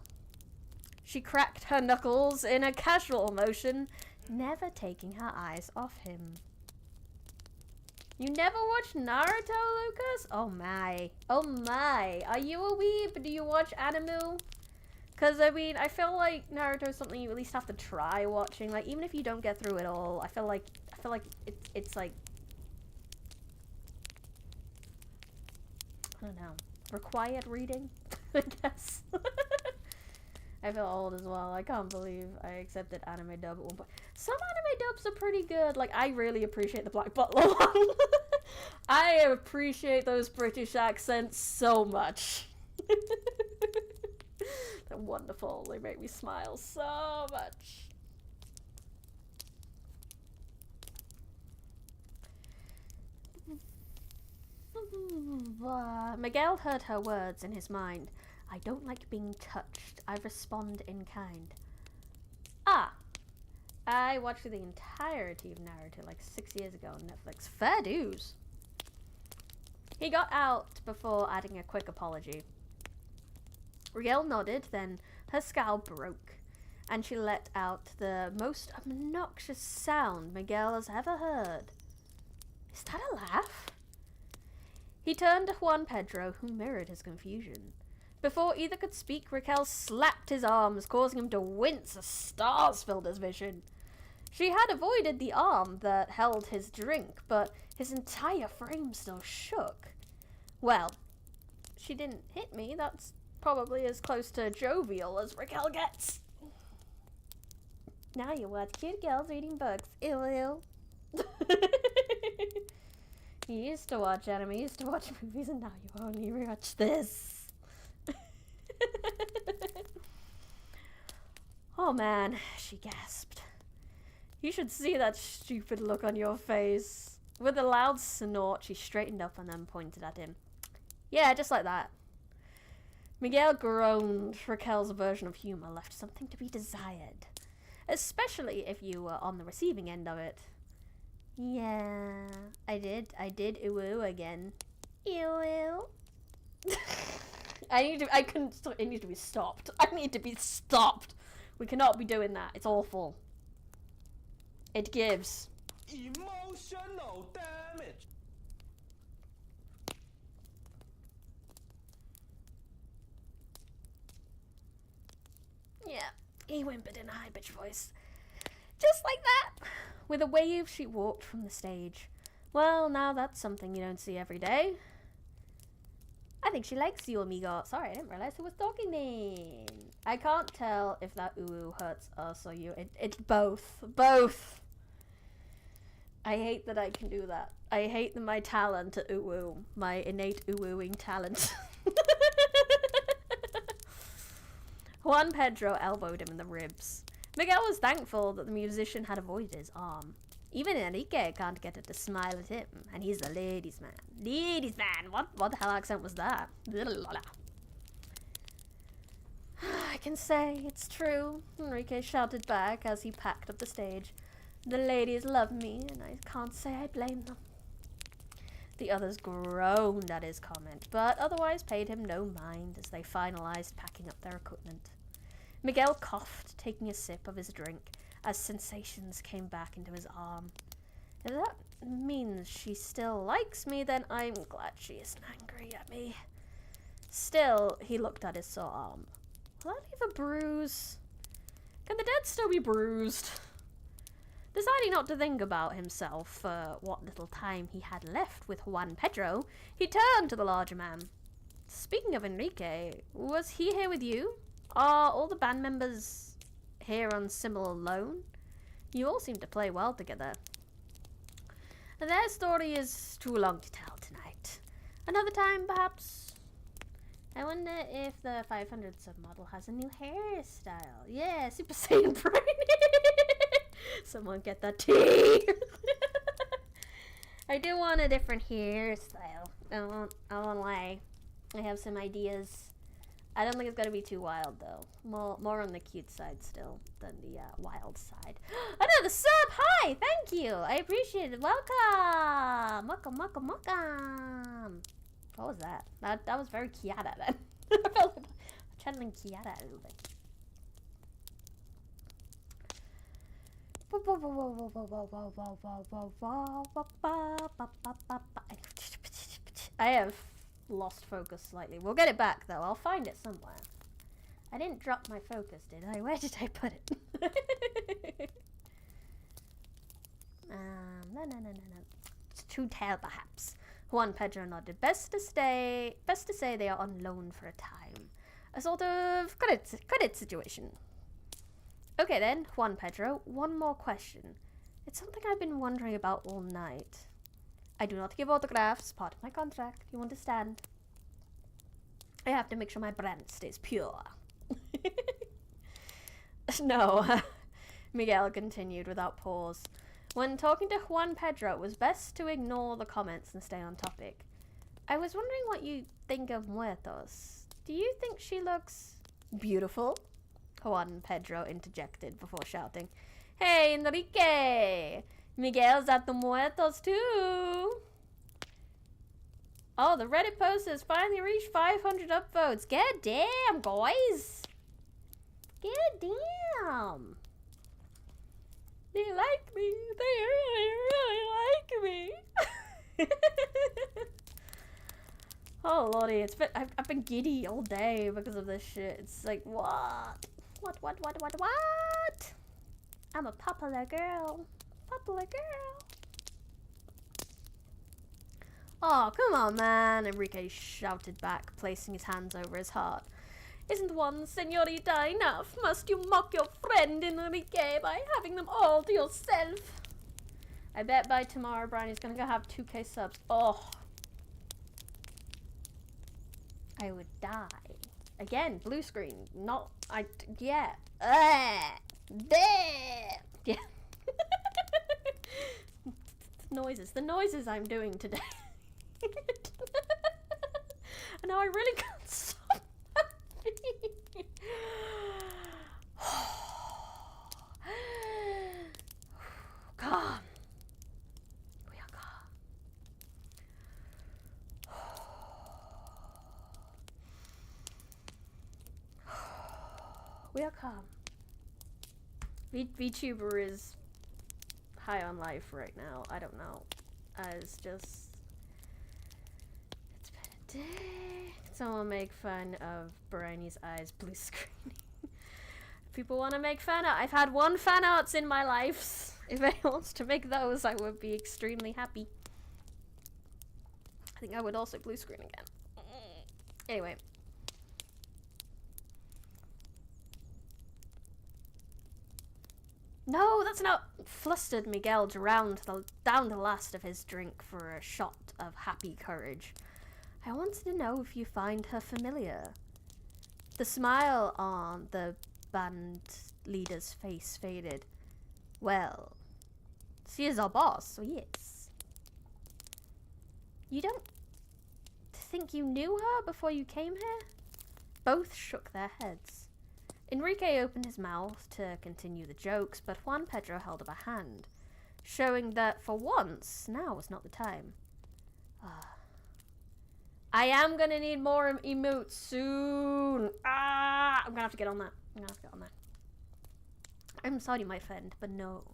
She cracked her knuckles in a casual motion, never taking her eyes off him. You never watched Naruto, Lucas? Oh my. Oh my. Are you a weeb? Do you watch anime? Because, I mean, I feel like Naruto is something you at least have to try watching. Like, even if you don't get through it all, I feel like it's like, I don't know, required reading, I guess. I feel old as well. I can't believe I accepted anime dub at one point. Some anime dubs are pretty good. Like, I really appreciate the Black Butler one. I appreciate those British accents so much. They're wonderful. They make me smile so much. Miguel heard her words in his mind. I don't like being touched. I respond in kind. Ah! I watched the entirety of Naruto like 6 years ago on Netflix. Fair dues. He got out before adding a quick apology. Riel nodded, then her scowl broke, and she let out the most obnoxious sound Miguel has ever heard. Is that a laugh? He turned to Juan Pedro, who mirrored his confusion. Before either could speak, Raquel slapped his arms, causing him to wince as stars filled his vision. She had avoided the arm that held his drink, but his entire frame still shook. Well, she didn't hit me. That's probably as close to jovial as Raquel gets. Now you watch cute girls reading books. Ew, ew. You used to watch anime, you used to watch movies, and now you only watch this. Oh man, she gasped. You should see that stupid look on your face. With a loud snort, she straightened up and then pointed at him. Yeah, just like that. Miguel groaned. Raquel's version of humor left something to be desired. Especially if you were on the receiving end of it. Yeah, I did ooh again. Ew. It needs to be stopped. I need to be stopped. We cannot be doing that. It's awful. It gives. Emotional damage. Yeah, he whimpered in a high-pitched voice. Just like that. With a wave, she walked from the stage. Well, now that's something you don't see every day. I think she likes you, amigo. Sorry, I didn't realize who was talking then. I can't tell if that ooh hurts us or you. It's both. Both. I hate that I can do that. I hate my talent at ooh, my innate oohing talent. Juan Pedro elbowed him in the ribs. Miguel was thankful that the musician had avoided his arm. Even Enrique can't get it to smile at him, and he's a ladies' man. Ladies' man! What the hell accent was that? I can say it's true, Enrique shouted back as he packed up the stage. The ladies love me, and I can't say I blame them. The others groaned at his comment, but otherwise paid him no mind as they finalized packing up their equipment. Miguel coughed, taking a sip of his drink, as sensations came back into his arm. If that means she still likes me, then I'm glad she isn't angry at me. Still, he looked at his sore arm. Will that leave a bruise? Can the dead still be bruised? Deciding not to think about himself for what little time he had left with Juan Pedro, he turned to the larger man. Speaking of Enrique, was he here with you? Are all the band members here on similar loan? You all seem to play well together. Their story is too long to tell tonight. Another time, perhaps? I wonder if the 500 submodel has a new hairstyle. Yeah, Super Saiyan Brain. Someone get that tea. I do want a different hairstyle. I won't lie. I have some ideas. I don't think it's gonna be too wild though. More on the cute side still than the wild side. Another sub! Hi! Thank you! I appreciate it. Welcome! Welcome! What was that? That was very Kiara then. I felt like channeling Kiara a little bit. I have lost focus slightly. We'll get it back though. I'll find it somewhere. I didn't drop my focus, did I? Where did I put it? No. It's to tell perhaps. Juan Pedro nodded. Best to say they are on loan for a time. A sort of credit situation. Okay then, Juan Pedro, one more question. It's something I've been wondering about all night. I do not give autographs, part of my contract, you understand. I have to make sure my brand stays pure. No, Miguel continued without pause. When talking to Juan Pedro, it was best to ignore the comments and stay on topic. I was wondering what you think of Muertos. Do you think she looks beautiful? Juan Pedro interjected before shouting, Hey, Enrique! Miguel's at the Muertos too! Oh, the Reddit post has finally reached 500 upvotes. God damn, guys! God damn! They like me. They really like me. Oh lordy, I've been giddy all day because of this shit. It's like, what? What? I'm a popular girl. Oh, come on, man, Enrique shouted back, placing his hands over his heart. Isn't one señorita enough? Must you mock your friend Enrique by having them all to yourself? I bet by tomorrow Brownie's gonna go have 2K subs. Oh. I would die. Again, blue screen. Yeah. Yeah. The noises I'm doing today. And now I really can't stop laughing. Calm. We are calm. We are calm. Vtuber is high on life right now. I don't know. It's been a day. Can someone make fun of Brownie's eyes blue screening? People want to make fan art. I've had one fan arts in my life. If anyone wants to make those, I would be extremely happy. I think I would also blue screen again. Anyway. No, that's not. Flustered Miguel down the last of his drink for a shot of happy courage. I wanted to know if you find her familiar. The smile on the band leader's face faded. Well, she is our boss, so yes. You don't think you knew her before you came here? Both shook their heads. Enrique opened his mouth to continue the jokes, but Juan Pedro held up a hand, showing that for once, now was not the time. I am gonna need more emotes soon. I'm gonna have to get on that. I'm sorry, my friend, but no.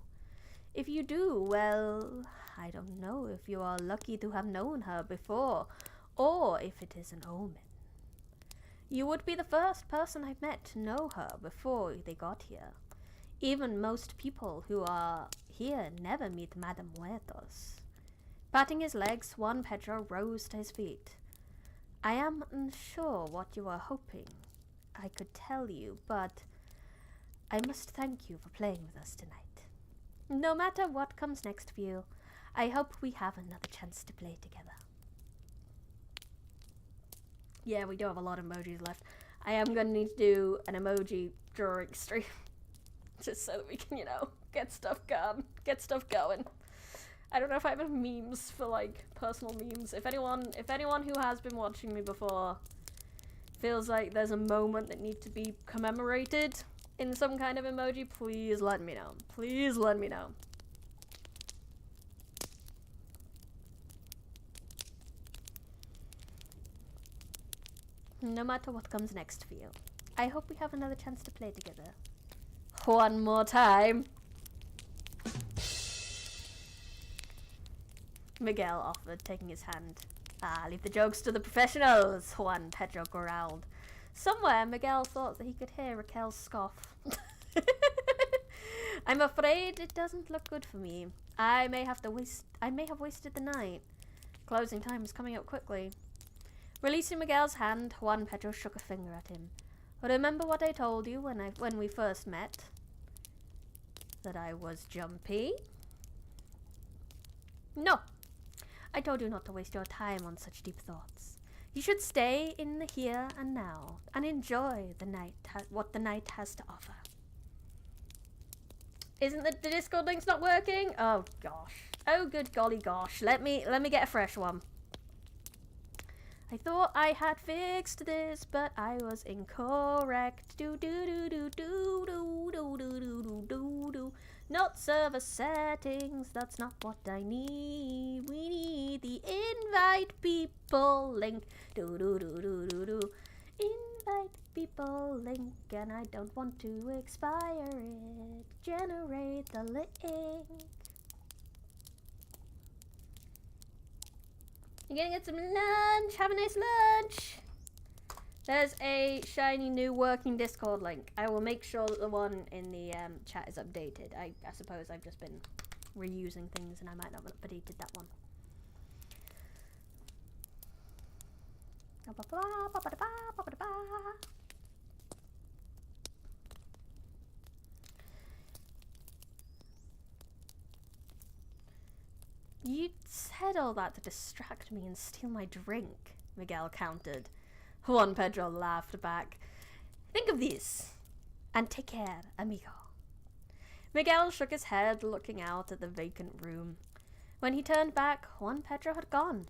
If you do, well, I don't know if you are lucky to have known her before, or if it is an omen. You would be the first person I've met to know her before they got here. Even most people who are here never meet Madame Muertos. Patting his legs, Juan Pedro rose to his feet. I am unsure what you are hoping I could tell you, but I must thank you for playing with us tonight. No matter what comes next for you, I hope we have another chance to play together. Yeah, we do have a lot of emojis left. I am going to need to do an emoji drawing stream. Just so that we can, get stuff going. I don't know if I have any memes for, like, personal memes. If anyone who has been watching me before feels like there's a moment that needs to be commemorated in some kind of emoji, please let me know. Please let me know. No matter what comes next for you, I hope we have another chance to play together. One more time. Miguel offered, taking his hand. Leave the jokes to the professionals, Juan Pedro growled. Somewhere, Miguel thought that he could hear Raquel's scoff. I'm afraid it doesn't look good for me. I may have wasted the night. Closing time is coming up quickly. Releasing Miguel's hand, Juan Pedro shook a finger at him. Remember what I told you when we first met? That I was jumpy? No. I told you not to waste your time on such deep thoughts. You should stay in the here and now and enjoy the night, what the night has to offer. Isn't the Discord link's not working? Oh gosh. Oh good golly gosh. Let me get a fresh one. I thought I had fixed this, but I was incorrect. Do do do do do do do do do do do. Not server settings, that's not what I need. We need the invite people link. Do do do do do do. Invite people link, and I don't want to expire it. Generate the link. You're gonna get some lunch. Have a nice lunch. There's a shiny new working Discord link. I will make sure that the one in the chat is updated. I suppose I've just been reusing things and I might not have updated that one. You said all that to distract me and steal my drink, Miguel countered. Juan Pedro laughed back. Think of this, and take care, amigo. Miguel shook his head, looking out at the vacant room. When he turned back, Juan Pedro had gone.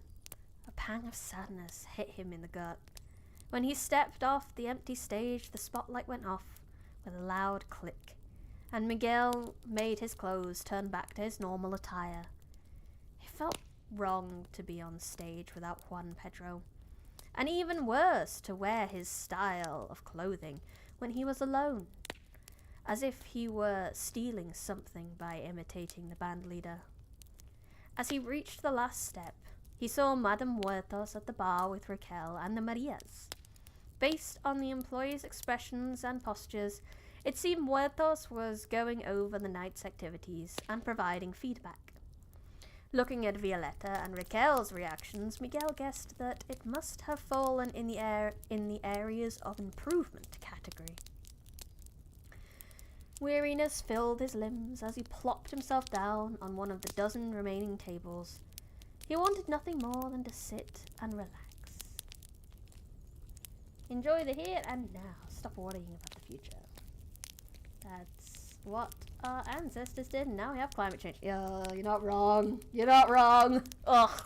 A pang of sadness hit him in the gut. When he stepped off the empty stage, the spotlight went off with a loud click, and Miguel made his clothes turn back to his normal attire. It felt wrong to be on stage without Juan Pedro, and even worse to wear his style of clothing when he was alone, as if he were stealing something by imitating the band leader. As he reached the last step, he saw Madame Muertos at the bar with Raquel and the Marias. Based on the employees' expressions and postures, it seemed Muertos was going over the night's activities and providing feedback. Looking at Violetta and Raquel's reactions, Miguel guessed that it must have fallen in the areas of improvement category. Weariness filled his limbs as he plopped himself down on one of the dozen remaining tables. He wanted nothing more than to sit and relax. Enjoy the here and now. Stop worrying about the future. That's what our ancestors did, and now we have climate change. You're not wrong. You're not wrong. Ugh.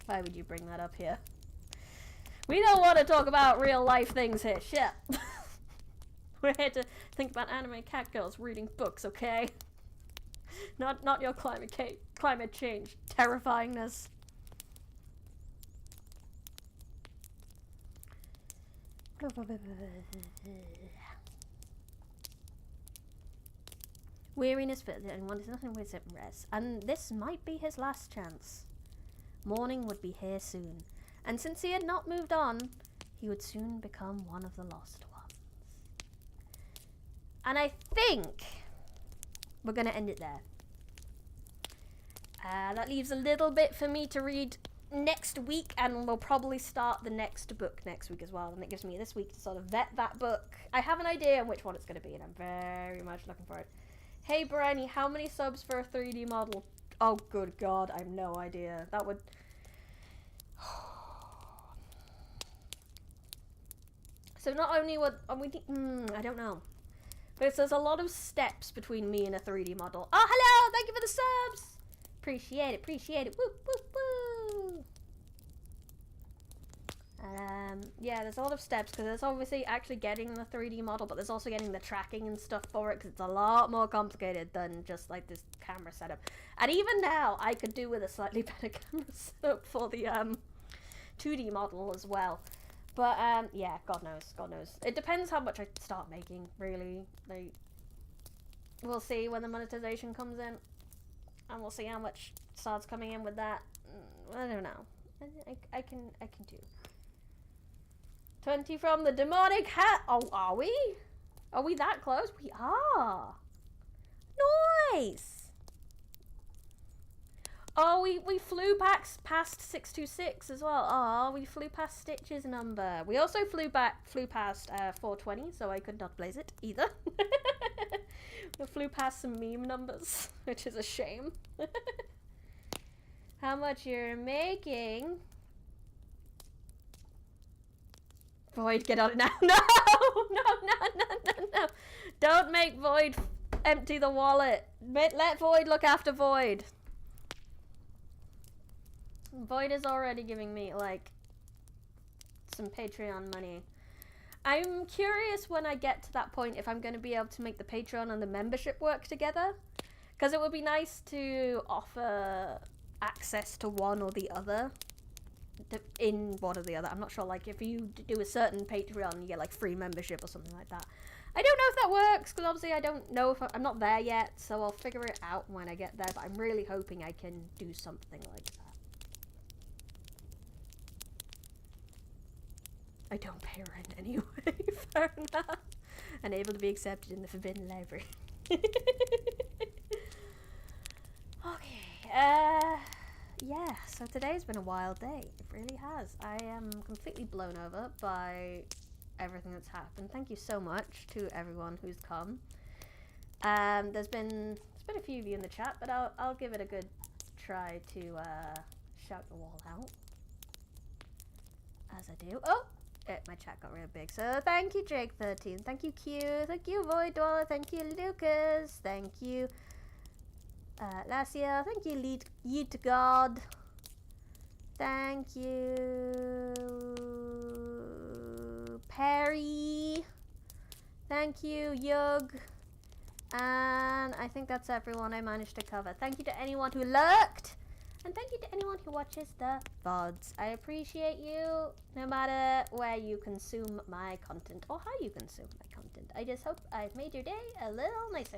Why would you bring that up here? We don't want to talk about real life things here. Shit. We're here to think about anime cat girls reading books, okay? Not your climate change terrifyingness. Weariness fit and wanted nothing with it and rest, and this might be his last chance. Morning would be here soon, and since he had not moved on, he would soon become one of the lost ones. And I think we're gonna end it there. That leaves a little bit for me to read next week, and we'll probably start the next book next week as well, and it gives me this week to sort of vet that book. I have an idea on which one it's going to be, and I'm very much looking for it. Hey Brenny, how many subs for a 3D model? Oh good god, I have no idea. That would... So not only would... I don't know. But there's a lot of steps between me and a 3D model. Oh hello, thank you for the subs! Appreciate it, appreciate it. Woo, woo, woo. Yeah, there's a lot of steps because there's obviously actually getting the 3D model, but there's also getting the tracking and stuff for it because it's a lot more complicated than just like this camera setup. And even now, I could do with a slightly better camera setup for the 2D model as well. But yeah, God knows, God knows. It depends how much I start making, really. Like, we'll see when the monetization comes in. And we'll see how much starts coming in with that. I don't know. I can do. 20 from the demonic hat. Oh, are we? Are we that close? We are. Nice. Oh, we flew past 626 as well. Oh, we flew past Stitch's number. We also flew past 420, so I could not blaze it either. We flew past some meme numbers, which is a shame. How much you're making? Void, get on it now. No! No. Don't make Void empty the wallet. Let Void look after Void. Void is already giving me, like, some Patreon money. I'm curious when I get to that point if I'm going to be able to make the Patreon and the membership work together. Because it would be nice to offer access to one or the other. In one or the other. I'm not sure, like, if you do a certain Patreon, you get, like, free membership or something like that. I don't know if that works, because obviously I don't know if I'm not there yet, so I'll figure it out when I get there, but I'm really hoping I can do something like that. I don't pay rent anyway. Fair enough. Unable to be accepted in the Forbidden Library. Okay. Yeah, so today's been a wild day. It really has. I am completely blown over by everything that's happened. Thank you so much to everyone who's come. There's been a few of you in the chat, but I'll give it a good try to shout you all out. As I do. Oh! My chat got real big. So thank you, Jake13. Thank you, Q. Thank you, Void Dweller. Thank you, Lucas. Thank you, Lassia. Thank you, Yeet to God. Thank you, Perry. Thank you, Yug. And I think that's everyone I managed to cover. Thank you to anyone who lurked. And thank you to anyone who watches the VODs. I appreciate you no matter where you consume my content or how you consume my content. I just hope I've made your day a little nicer.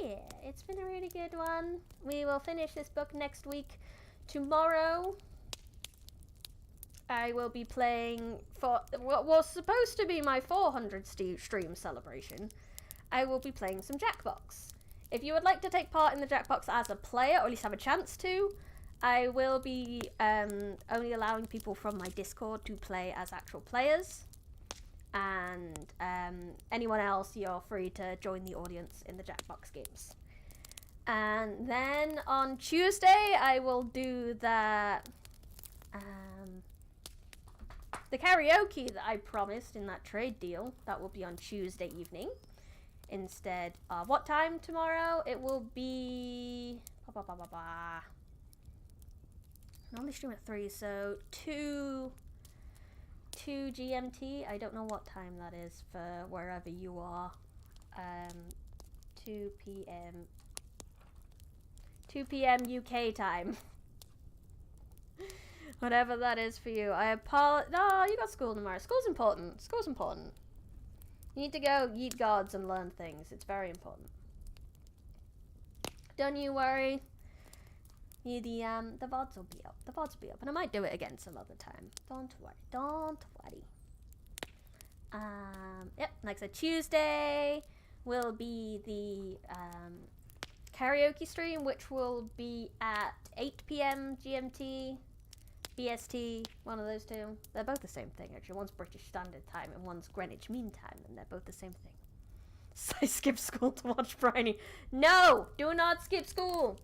Yeah, it's been a really good one. We will finish this book next week. Tomorrow, I will be playing for what was supposed to be my 400 stream celebration. I will be playing some Jackbox. If you would like to take part in the Jackbox as a player, or at least have a chance to, I will be only allowing people from my Discord to play as actual players. And anyone else, you're free to join the audience in the Jackbox games. And then on Tuesday, I will do the karaoke that I promised in that trade deal. That will be on Tuesday evening. Instead of what time tomorrow? It will be... I normally stream at 3, so 2 GMT. I don't know what time that is for wherever you are. 2 p.m. 2 p.m. UK time. Whatever that is for you. I apologize. No, you got school tomorrow. School's important. School's important. You need to go yeet gods and learn things. It's very important. Don't you worry. The VODs will be up. The VODs will be up. And I might do it again some other time. Don't worry. Don't worry. Yep, like I said, Tuesday will be the karaoke stream, which will be at 8 p.m. GMT, BST, one of those two. They're both the same thing, actually. One's British Standard Time and one's Greenwich Mean Time, and they're both the same thing. So I skip school to watch Briny. No! Do not skip school!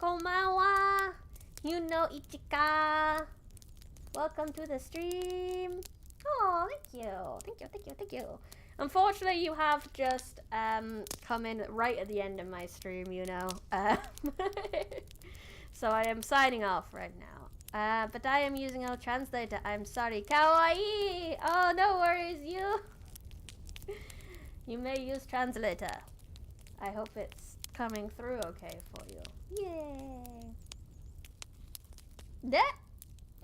Komawa! You know Ichika! Welcome to the stream! Oh, thank you! Thank you, thank you, thank you! Unfortunately, you have just come in right at the end of my stream, you know. So I am signing off right now. But I am using a translator. I'm sorry. Kawaii! Oh, no worries, you may use translator. I hope it's coming through okay for you. Yay! That?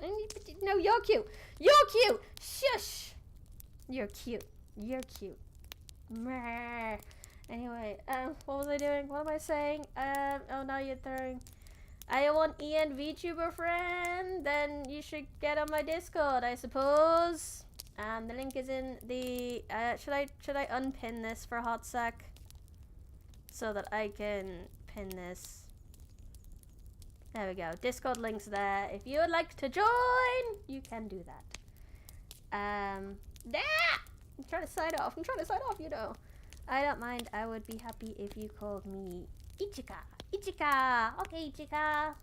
No, you're cute. You're cute. Shush. You're cute. You're cute. Meh. Anyway, what was I doing? What am I saying? Oh, now you're throwing. I want Ian Vtuber friend. Then you should get on my Discord, I suppose. The link is in the. Should I unpin this for a hot sec, so that I can pin this? There we go. Discord link's there. If you would like to join, you can do that. I'm trying to sign off. You know. I don't mind. I would be happy if you called me Ichika. Ichika. Okay, Ichika.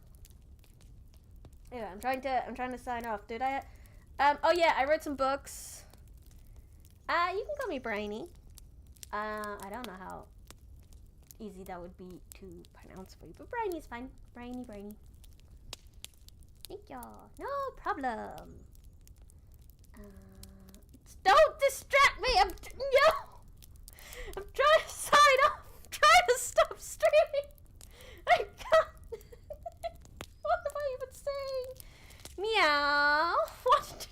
Anyway, I'm trying to sign off. Did I? Oh yeah, I read some books. You can call me Brainy. I don't know how easy that would be to pronounce for you, but Brainy's fine. Brainy. Thank y'all. No problem. Don't distract me! I'm trying to sign off! I'm trying to stop streaming! I can't! What am I even saying? Meow! What?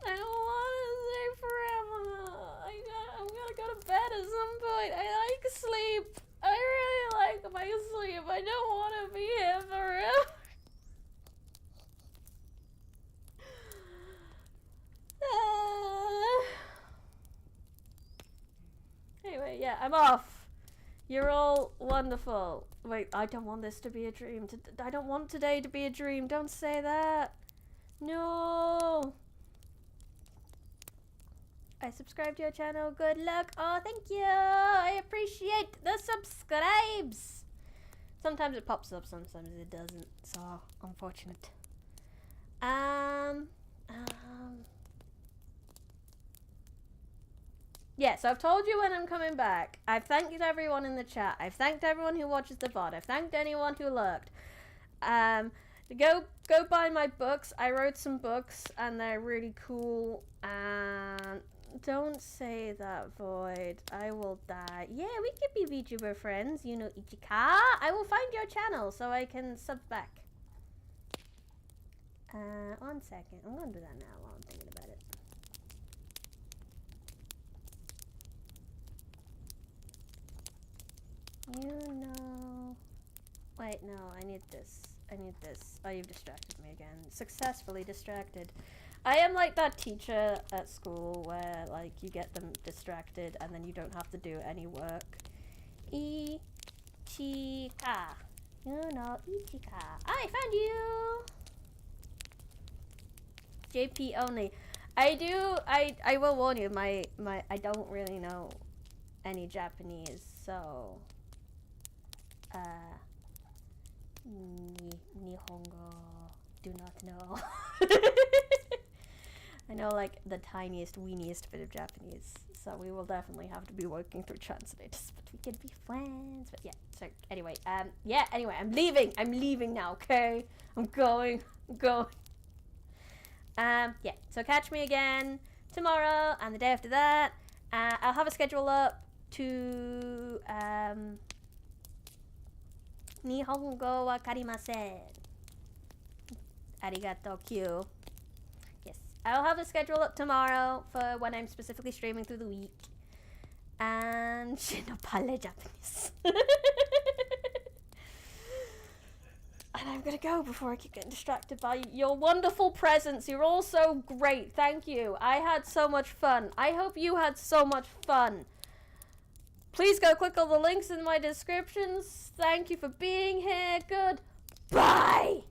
I don't want to stay forever. I'm gonna go to bed at some point. I like sleep. I really like my sleep. I don't want to be here forever. Anyway, yeah, I'm off. You're all wonderful. Wait, I don't want this to be a dream. I don't want today to be a dream. Don't say that. No. I subscribed to your channel. Good luck. Oh, thank you. I appreciate the subscribes. Sometimes it pops up, sometimes it doesn't. So unfortunate. Yeah, so I've told you when I'm coming back. I've thanked everyone in the chat. I've thanked everyone who watches the VOD. I've thanked anyone who lurked. Go buy my books. I wrote some books and they're really cool. Don't say that, Void. I will die. Yeah, we could be VTuber friends. You know Ichika. I will find your channel so I can sub back. 1 second. I'm gonna do that now while I'm thinking about it. You know... Wait, no. I need this. Oh, you've distracted me again. Successfully distracted. I am like that teacher at school where, like, you get them distracted and then you don't have to do any work. Ichika. You know, Ichika. I found you! JP only. I will warn you, I don't really know any Japanese, so... Nihongo. Do not know. I know like the tiniest, weeniest bit of Japanese, so we will definitely have to be working through translators, but we can be friends. But yeah, so anyway, anyway, I'm leaving now, okay? I'm going. Yeah, so catch me again tomorrow and the day after that. I'll have a schedule up to, Nihongo wa karimasen. Arigato, Q. Yes, I'll have a schedule up tomorrow for when I'm specifically streaming through the week. And she no pale Japanese. And I'm gonna go before I keep getting distracted by your wonderful presents. You're all so great. Thank you. I had so much fun. I hope you had so much fun. Please go click all the links in my descriptions. Thank you for being here. Goodbye.